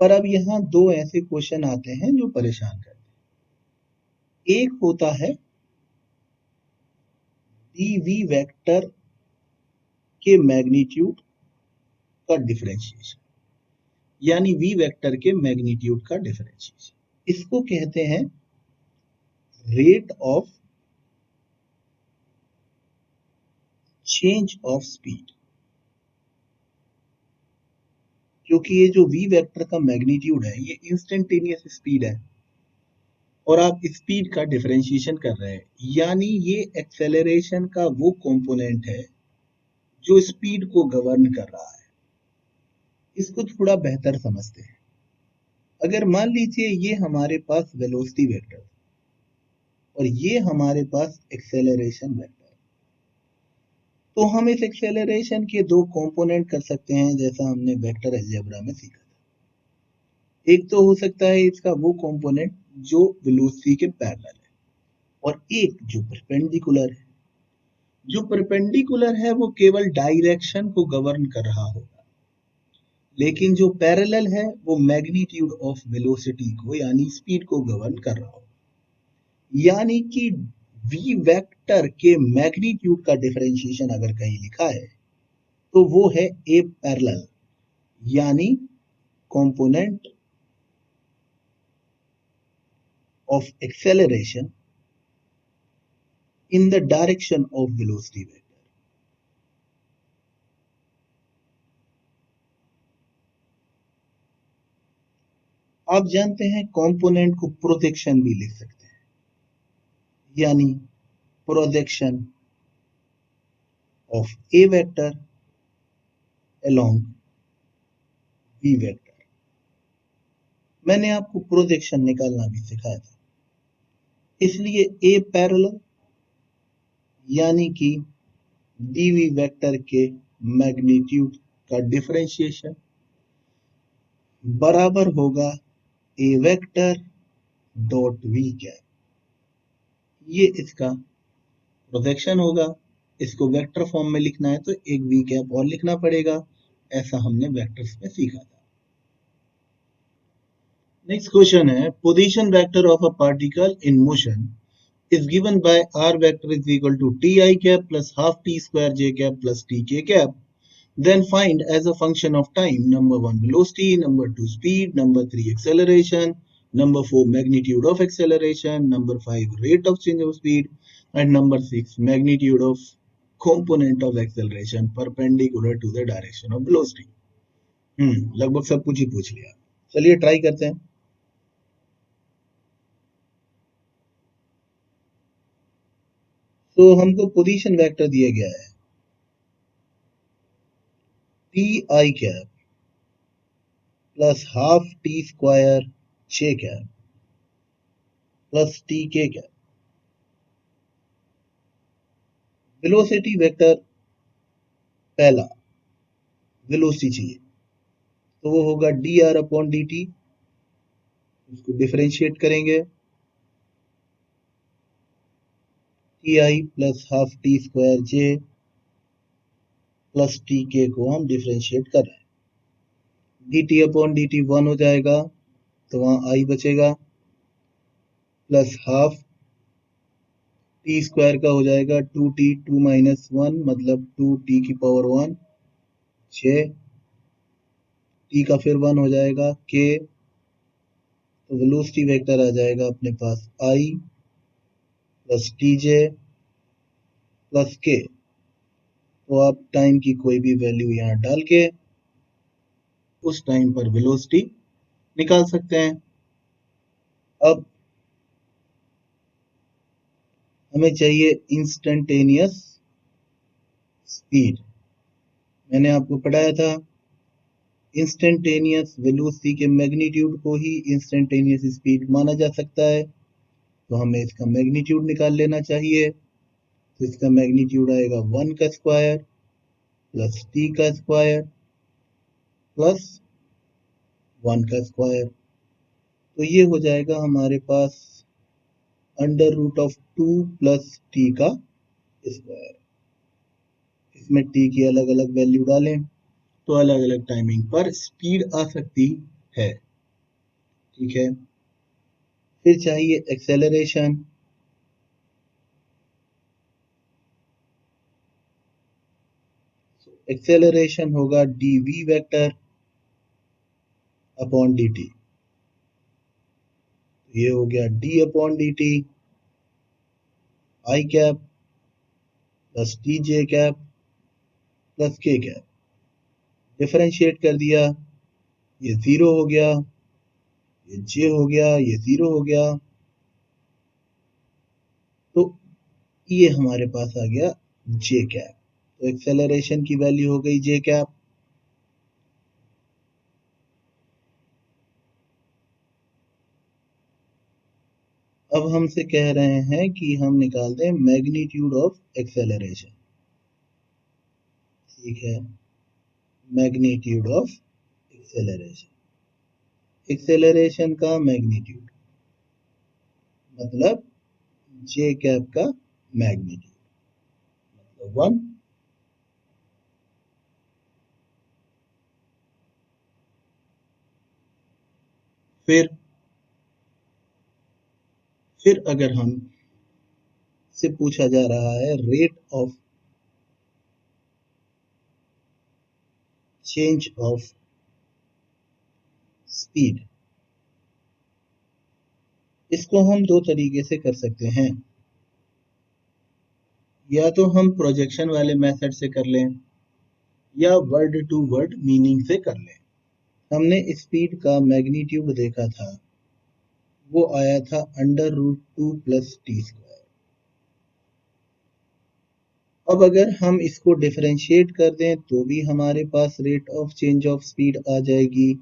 पर अब यहाँ दो ऐसे क्वेश्चन आते हैं जो परेशान करते हैं। एक होता है dv वेक्टर के मैग्नीट्यूड का डिफरेंशिएशन, यानी v वेक्टर के मैग्नीट्यूड का डिफरेंशिएशन। इसको कहते हैं rate of change of speed. क्योंकि ये जो v वेक्टर का मैग्नीट्यूड है ये इंस्टेंटेनियस स्पीड है और आप स्पीड का डिफरेंशिएशन कर रहे हैं, यानी ये एक्सेलरेशन का वो कंपोनेंट है जो स्पीड को गवर्न कर रहा है। इसको थोड़ा बेहतर समझते हैं। अगर मान लीजिए ये हमारे पास वेलोसिटी वेक्टर और ये हमारे पास एक्सेलरेशन वेक्टर, तो हम इस एक्सेलरेशन के दो कंपोनेंट कर सकते हैं जैसा हमने वेक्टर अलजेब्रा में सीखा था। एक तो हो सकता है इसका वो कंपोनेंट जो वेलोसिटी के पैरेलल है और एक जो परपेंडिकुलर है। जो परपेंडिकुलर है वो केवल डायरेक्शन को गवर्न कर रहा होगा, लेकिन जो पैरेलल है वो मैग्नीट्यूड ऑफ वेलोसिटी को यानी स्पीड को गवर्न कर रहा होगा। यानी कि v वेक्टर के मैग्नीट्यूड का डिफरेंशिएशन अगर कहीं लिखा है तो वो है ए पैरेलल, यानी component of acceleration in the direction of velocity vector। आप जानते हैं कंपोनेंट को प्रोजेक्शन भी लिख सकते हैं, यानी projection of A vector along B vector. मैंने आपको प्रोजेक्शन निकालना भी सिखाया था, इसलिए ए पैरेलल यानी कि डीवी वेक्टर के मैग्नीट्यूड का डिफरेंशिएशन बराबर होगा ए वेक्टर डॉट वी कैप। ये इसका प्रोजेक्शन होगा। इसको वेक्टर फॉर्म में लिखना है तो एक वी कैप और लिखना पड़ेगा, ऐसा हमने वेक्टर्स में सीखा था। नेक्स्ट क्वेश्चन है position vector of a particle in motion is given by r vector is equal to ti cap plus half t square j cap plus tk cap, then find as a function of time number 1 velocity, number 2 speed, number 3 acceleration, number 4 magnitude of acceleration, number 5 rate of change of speed, and number 6 magnitude of component of acceleration perpendicular to the direction of velocity। लगभग सब कुछ ही पूछ लिया। चलिए try करते हैं। तो हमको पोजीशन वेक्टर दिया गया है T I cap plus half T square J cap plus t के कैप। वेलोसिटी वेक्टर पहला वेलोसिटी चाहिए तो वो होगा D R upon D T, उसको डिफरेंशिएट करेंगे T i plus half T square j plus t के को हम डिफरेंशिएट कर रहे हैं। D T upon D T 1 हो जाएगा तो वहां आई बचेगा प्लस हाफ टी स्क्वायर का हो जाएगा 2t 2 माइनस 1 मतलब 2t की पावर 1 6 टी का फिर 1 हो जाएगा के, तो वेलोसिटी वेक्टर आ जाएगा अपने पास आई प्लस टी जे प्लस के। तो आप टाइम की कोई भी वैल्यू यहाँ डाल के उस टाइम पर वेलोसिटी निकाल सकते हैं। अब हमें चाहिए इंस्टेंटेनियस स्पीड। मैंने आपको पढ़ाया था इंस्टेंटेनियस वेलोसिटी के मैग्नीट्यूड को ही इंस्टेंटेनियस स्पीड माना जा सकता है, तो हमें इसका मैग्नीट्यूड निकाल लेना चाहिए। तो इसका मैग्नीट्यूड आएगा 1 का स्क्वायर प्लस टी का स्क्वायर प्लस 1 का स्क्वायर, तो ये हो जाएगा हमारे पास under root of 2 plus t का स्क्वायर। इसमें टी की अलग अलग वैल्यू डालें तो अलग अलग टाइमिंग पर स्पीड आ सकती है। ठीक है, फिर चाहिए एक्सेलरेशन। एक्सेलरेशन होगा D we vector upon D T, ये हो गया D upon D T I cap plus T J cap plus के कैप। डिफरेंशिएट कर दिया, ये 0 हो गया, ये जे हो गया, ये 0 हो गया, तो ये हमारे पास आ गया जे कैप। तो एक्सेलरेशन की वैल्यू हो गई जे कैप। अब हमसे कह रहे हैं कि हम निकाल दें मैग्नीट्यूड ऑफ एक्सेलरेशन। ठीक है, मैग्नीट्यूड ऑफ एक्सेलरेशन, एक्सेलरेशन का मैग्नीट्यूड मतलब जे कैप का मैग्नीट्यूड मतलब 1। फिर अगर हम से पूछा जा रहा है rate of change of speed, इसको हम दो तरीके से कर सकते हैं। या तो हम प्रोजेक्शन वाले मेथड से कर लें या वर्ड टू वर्ड मीनिंग से कर लें। हमने स्पीड का मैग्नीट्यूड देखा था, वो आया था under root 2 plus T square. अब अगर हम इसको डिफरेंशिएट कर दें तो भी हमारे पास rate of change of speed आ जाएगी,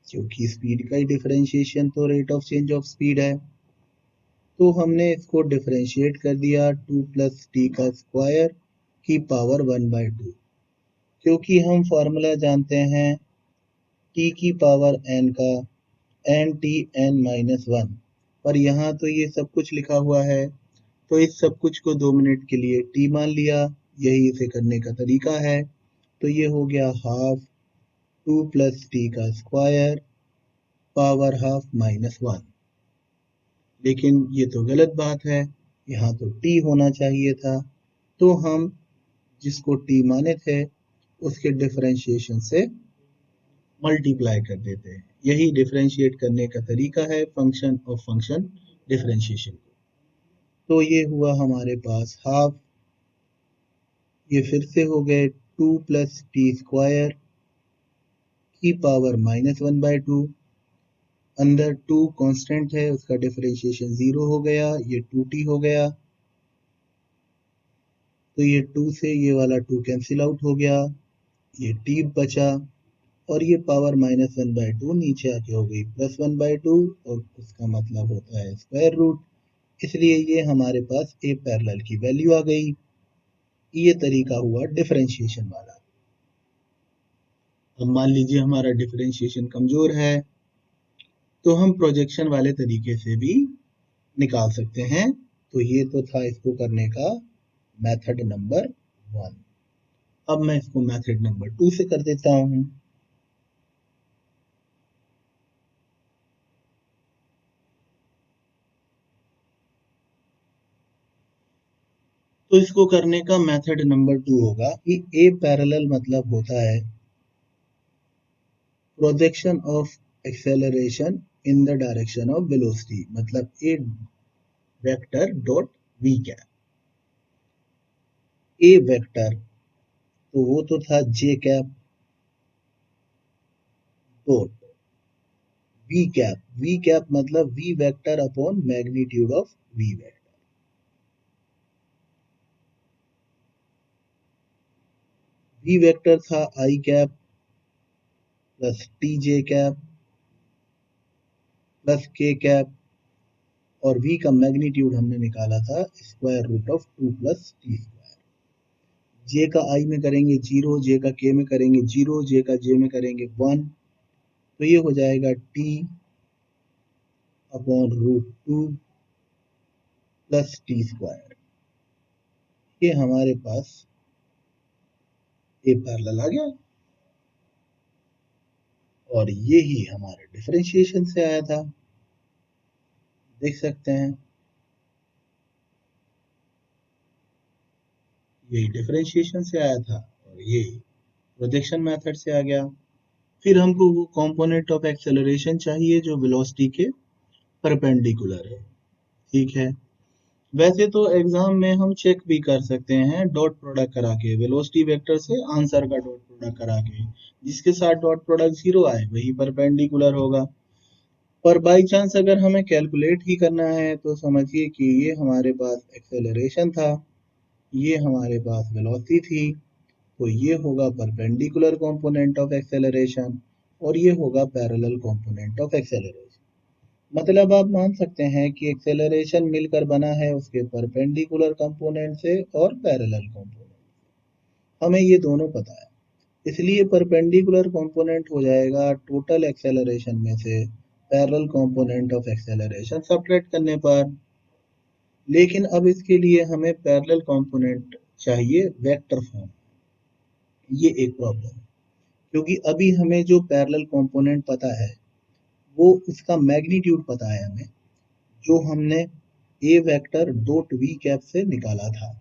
क्योंकि स्पीड का ही डिफरेंशिएशन तो rate of change of speed है। तो हमने इसको डिफरेंशिएट कर दिया 2 प्लस टी का स्क्वायर की पावर 1/2, क्योंकि हम फॉर्मूला जानते हैं टी की पावर n का एन टी एन माइनस 1, पर यहाँ तो ये सब कुछ लिखा हुआ है, तो इस सब कुछ को 2 मिनट के लिए टी मान लिया, यही इसे करने का तरीका है। तो ये हो गया हाफ 2 प्लस टी का स्क्वायर पावर हाफ माइनस 1। लेकिन ये तो गलत बात है, यहाँ तो टी होना चाहिए था, तो हम जिसको टी माने थे उसके डिफरेंशिएशन से मल्टीप्लाई कर देते हैं। यही डिफरेंशिएट करने का तरीका है फंक्शन ऑफ फंक्शन डिफरेंशिएशन। तो ये हुआ हमारे पास हाफ, ये फिर से हो गए 2 प्लस टी स्क्वायर की पावर -1/2। अंदर 2 कांस्टेंट है, उसका डिफरेंशिएशन 0 हो गया, ये 2t हो गया। तो ये 2 से ये वाला 2 कैंसिल आउट हो गया, ये t बचा और ये पावर -1/2 नीचे आके हो गई +1/2 और उसका मतलब होता है स्क्वायर रूट, इसलिए ये हमारे पास a पैरेलल की वैल्यू आ गई। ये तरीका हुआ डिफरेंशिएशन वाला। अब मान लीजिए हमारा डिफरेंशिएशन कमजोर है तो हम प्रोजेक्शन वाले तरीके से भी निकाल सकते हैं। तो ये तो था इसको करने का मेथड नंबर 1। अब मैं इसको मेथड नंबर 2 से कर देता हूं। तो इसको करने का मेथड नंबर 2 होगा कि ए पैरेलल मतलब होता है projection of acceleration in the direction of velocity, मतलब a vector dot we cap. A vector तो वो तो था j cap dot we cap मतलब v vector upon magnitude of v vector. V vector था i cap plus T J cap plus के cap और v का मैग्नीट्यूड हमने निकाला था square root of 2 plus T square. J का i में करेंगे 0, जे का के में करेंगे 0, जे का जे में करेंगे 1, तो ये हो जाएगा t upon root 2 plus T square. ये हमारे पास ए पैरेलल आ गया और ये ही हमारे डिफरेंशिएशन से आया था, देख सकते हैं। यही डिफरेंशिएशन से आया था और ये प्रोजेक्शन मेथड से आ गया। फिर हमको वो कंपोनेंट ऑफ एक्सेलरेशन चाहिए जो वेलोसिटी के परपेंडिकुलर है, ठीक है। वैसे तो एग्जाम में हम चेक भी कर सकते हैं डॉट प्रोडक्ट करा के, वेलोसिटी वेक्टर से आंसर का डॉट प्रोडक्ट करा के, जिसके साथ डॉट प्रोडक्ट 0 आए वही परपेंडिकुलर होगा। पर बाई चांस अगर हमें कैलकुलेट ही करना है तो समझिए कि ये हमारे पास एक्सेलरेशन था, ये हमारे पास वेलोसिटी थी, तो ये होगा परपेंडिकुलर कंपोनेंट ऑफ एक्सेलरेशन और ये होगा पैरेलल कंपोनेंट ऑफ एक्सेलरेशन। मतलब आप मान सकते हैं कि एक्सेलरेशन मिलकर बना है उसके परपेंडिकुलर कंपोनेंट से और पैरेलल कंपोनेंट। हमें ये दोनों पता है, इसलिए परपेंडिकुलर कंपोनेंट हो जाएगा टोटल एक्सेलरेशन में से parallel component of acceleration subtract करने पर। लेकिन अब इसके लिए हमें पैरेलल कंपोनेंट चाहिए वेक्टर फॉर्म, ये एक प्रॉब्लम है। क्योंकि अभी हमें जो पैरेलल कंपोनेंट पता है वो उसका मैग्नीट्यूड पता है हमें, जो हमने A vector dot we cap से निकाला था,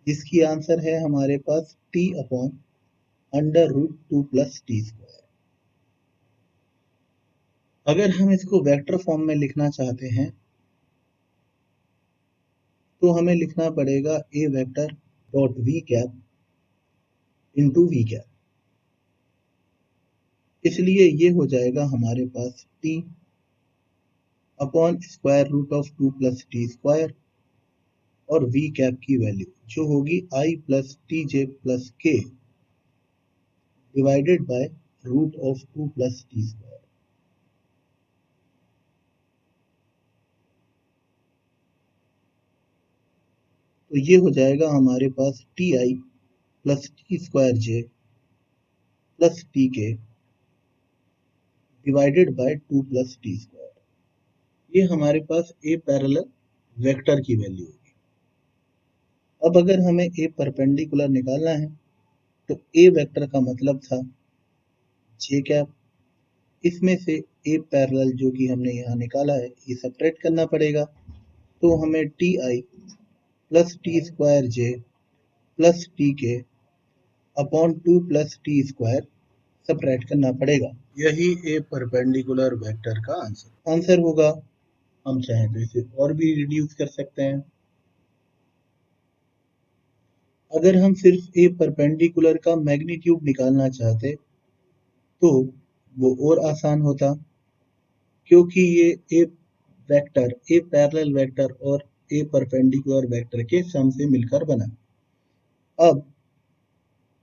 जिसकी आंसर है हमारे पास t upon under root 2 plus T square. अगर हम इसको वेक्टर फॉर्म में लिखना चाहते हैं तो हमें लिखना पड़ेगा a vector dot we cap into v cap, इसलिए ये हो जाएगा हमारे पास t upon square root of 2 plus T square और वी कैप की वैल्यू जो होगी i plus T j plus k divided by root of 2 plus T square. तो ये हो जाएगा हमारे पास t i plus T square j plus t k divided by 2 plus T square. ये हमारे पास ए पैरेलल वेक्टर की वैल्यू होगी। अब अगर हमें ए परपेंडिकुलर निकालना है तो ए वेक्टर का मतलब था जे कैप, इसमें से ए पैरेलल जो कि हमने यहाँ निकाला है ये सब्ट्रैक्ट करना पड़ेगा, तो हमें t i plus T square j plus t k upon 2 plus T square subtract करना पड़ेगा। यही ए परपेंडिकुलर वेक्टर का आंसर होगा। हम चाहें तो इसे और भी रिड्यूस कर सकते हैं। अगर हम सिर्फ ए परपेंडिकुलर का मैग्नीट्यूड निकालना चाहते तो वो और आसान होता, क्योंकि ये ए वेक्टर ए पैरेलल वेक्टर और ए परपेंडिकुलर वेक्टर के सम से मिलकर बना। अब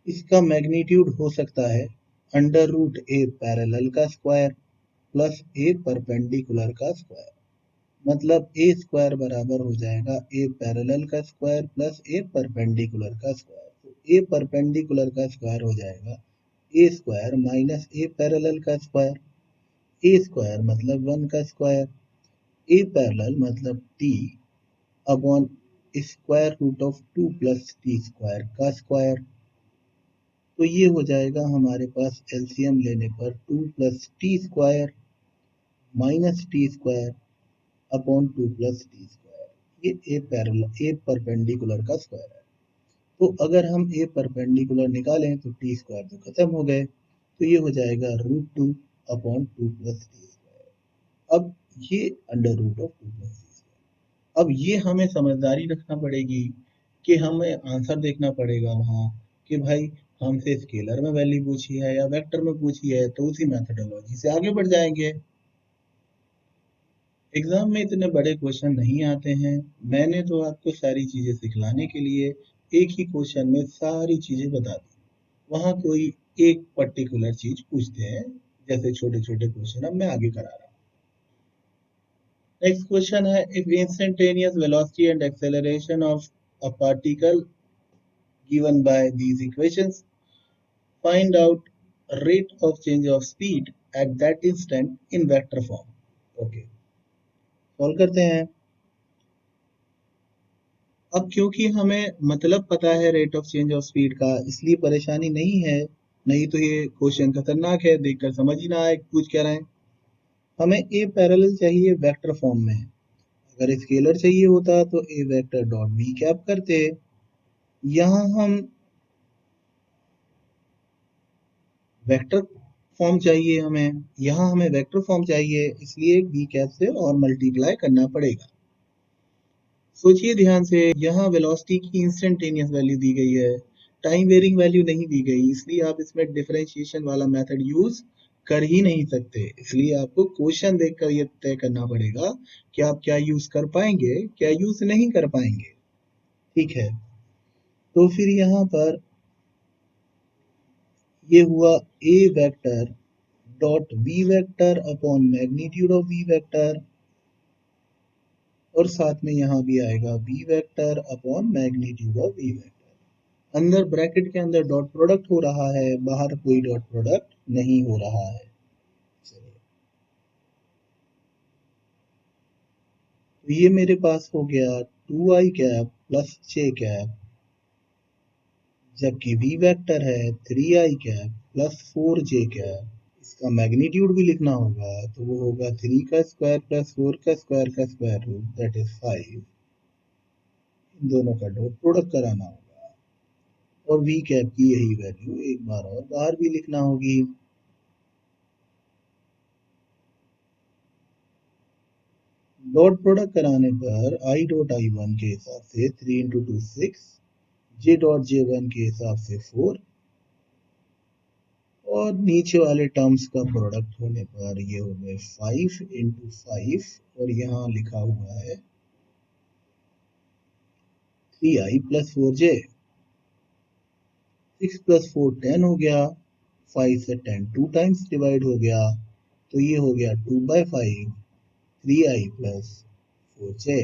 इसका मैग्नीट्यूड हो सकता है अंडर रूट ए पैरेलल का स्क्वायर प्लस ए परपेंडिकुलर का स्क्वायर, मतलब ए स्क्वायर बराबर हो जाएगा ए पैरेलल का स्क्वायर प्लस ए परपेंडिकुलर का स्क्वायर। तो ए परपेंडिकुलर का स्क्वायर हो जाएगा A square minus A parallel का स्क्वायर। ए स्क्वायर मतलब 1 का स्क्वायर, ए पैरेलल मतलब T upon square root of 2 plus T square का स्क्वायर। तो ये हो जाएगा हमारे पास एलसीएम लेने पर 2 plus T square minus T square upon 2 plus T square, ये ए परपेंडिकुलर का स्क्वायर है। तो अगर हम ए परपेंडिकुलर निकालें तो टी स्क्वायर तो खत्म हो गए, तो ये हो जाएगा root 2 upon 2 plus T square. अब ये under root of 2 plus T square. अब ये हमें समझदारी रखना पड़ेगी कि हमें आंसर देखना पड़ेगा वहाँ कि भाई हमसे स्केलर में वैल्यू पूछी है या वेक्टर में पूछी है, तो उसी मेथडोलॉजी से आगे बढ़ जाएंगे। एग्जाम में इतने बड़े क्वेश्चन नहीं आते हैं, मैंने तो आपको सारी चीजें सिखलाने के लिए एक ही क्वेश्चन में सारी चीजें बता दी। वहाँ कोई एक पर्टिकुलर चीज पूछते हैं, जैसे छोटे छोटे क्वेश्चन अब मैं आगे करा रहा हूँ। नेक्स्ट क्वेश्चन है, if instantaneous velocity and acceleration of a particle given by these equations, find out rate of change of speed at that instant in vector form. Okay, solve करते हैं। अब क्योंकि हमें मतलब पता है rate of change of speed का, इसलिए परेशानी नहीं है, नहीं तो ये क्वेश्चन खतरनाक है, देखकर समझ ही ना आए पूछ क्या रहे हैं। हमें ए पैरेलल चाहिए वेक्टर फॉर्म में, अगर स्केलर चाहिए होता तो ए वेक्टर डॉट वी कैप करते। यहाँ हम वेक्टर फॉर्म चाहिए हमें, यहाँ हमें वेक्टर फॉर्म चाहिए, इसलिए वी कैप से और मल्टीप्लाई करना पड़ेगा। सोचिए ध्यान से, यहाँ वेलोसिटी की इंस्टेंटेनियस वैल्यू दी गई है, टाइम वेरिंग वैल्यू नहीं दी गई, इसलिए आप इसमें डिफरेंशिएशन वाला मेथड यूज कर ही नहीं सकते। इसलिए आपको क्वेश्चन देखकर ये तय करना पड़ेगा कि आप क्या यूज कर पाएंगे, क्या यूज नहीं कर पाएंगे। ठीक है, तो फिर यहाँ पर ये हुआ a vector dot v vector upon magnitude of v vector, और साथ में यहाँ भी आएगा v vector upon magnitude of v vector. अंदर ब्रैकेट के अंदर डॉट प्रोडक्ट हो रहा है, बाहर कोई डॉट प्रोडक्ट नहीं हो रहा है। चलिए, तो ये मेरे पास हो गया 2i cap plus j cap, जबकि v वेक्टर है 3i cap plus 4j cap. इसका मैग्नीट्यूड भी लिखना होगा, तो वो होगा 3 का स्क्वायर प्लस 4 का स्क्वायर रूट, दैट इज 5। इन दोनों का डॉट प्रोडक्ट कराना होगा, और v कैप की यही वैल्यू एक बार और बाहर भी लिखना होगी। डॉट प्रोडक्ट कराने पर i डॉट i1 के हिसाब से 3 इंटू 2 6, j डॉट j1 के हिसाब से 4, और नीचे वाले टर्म्स का प्रोडक्ट होने पर ये हो गए 5 इंटू 5, और यहाँ लिखा हुआ है 3i प्लस 4j। 6 प्लस 4 10 हो गया, 5 से 10 2 टाइम्स डिवाइड हो गया, तो ये हो गया 2/5 3i प्लस 4j।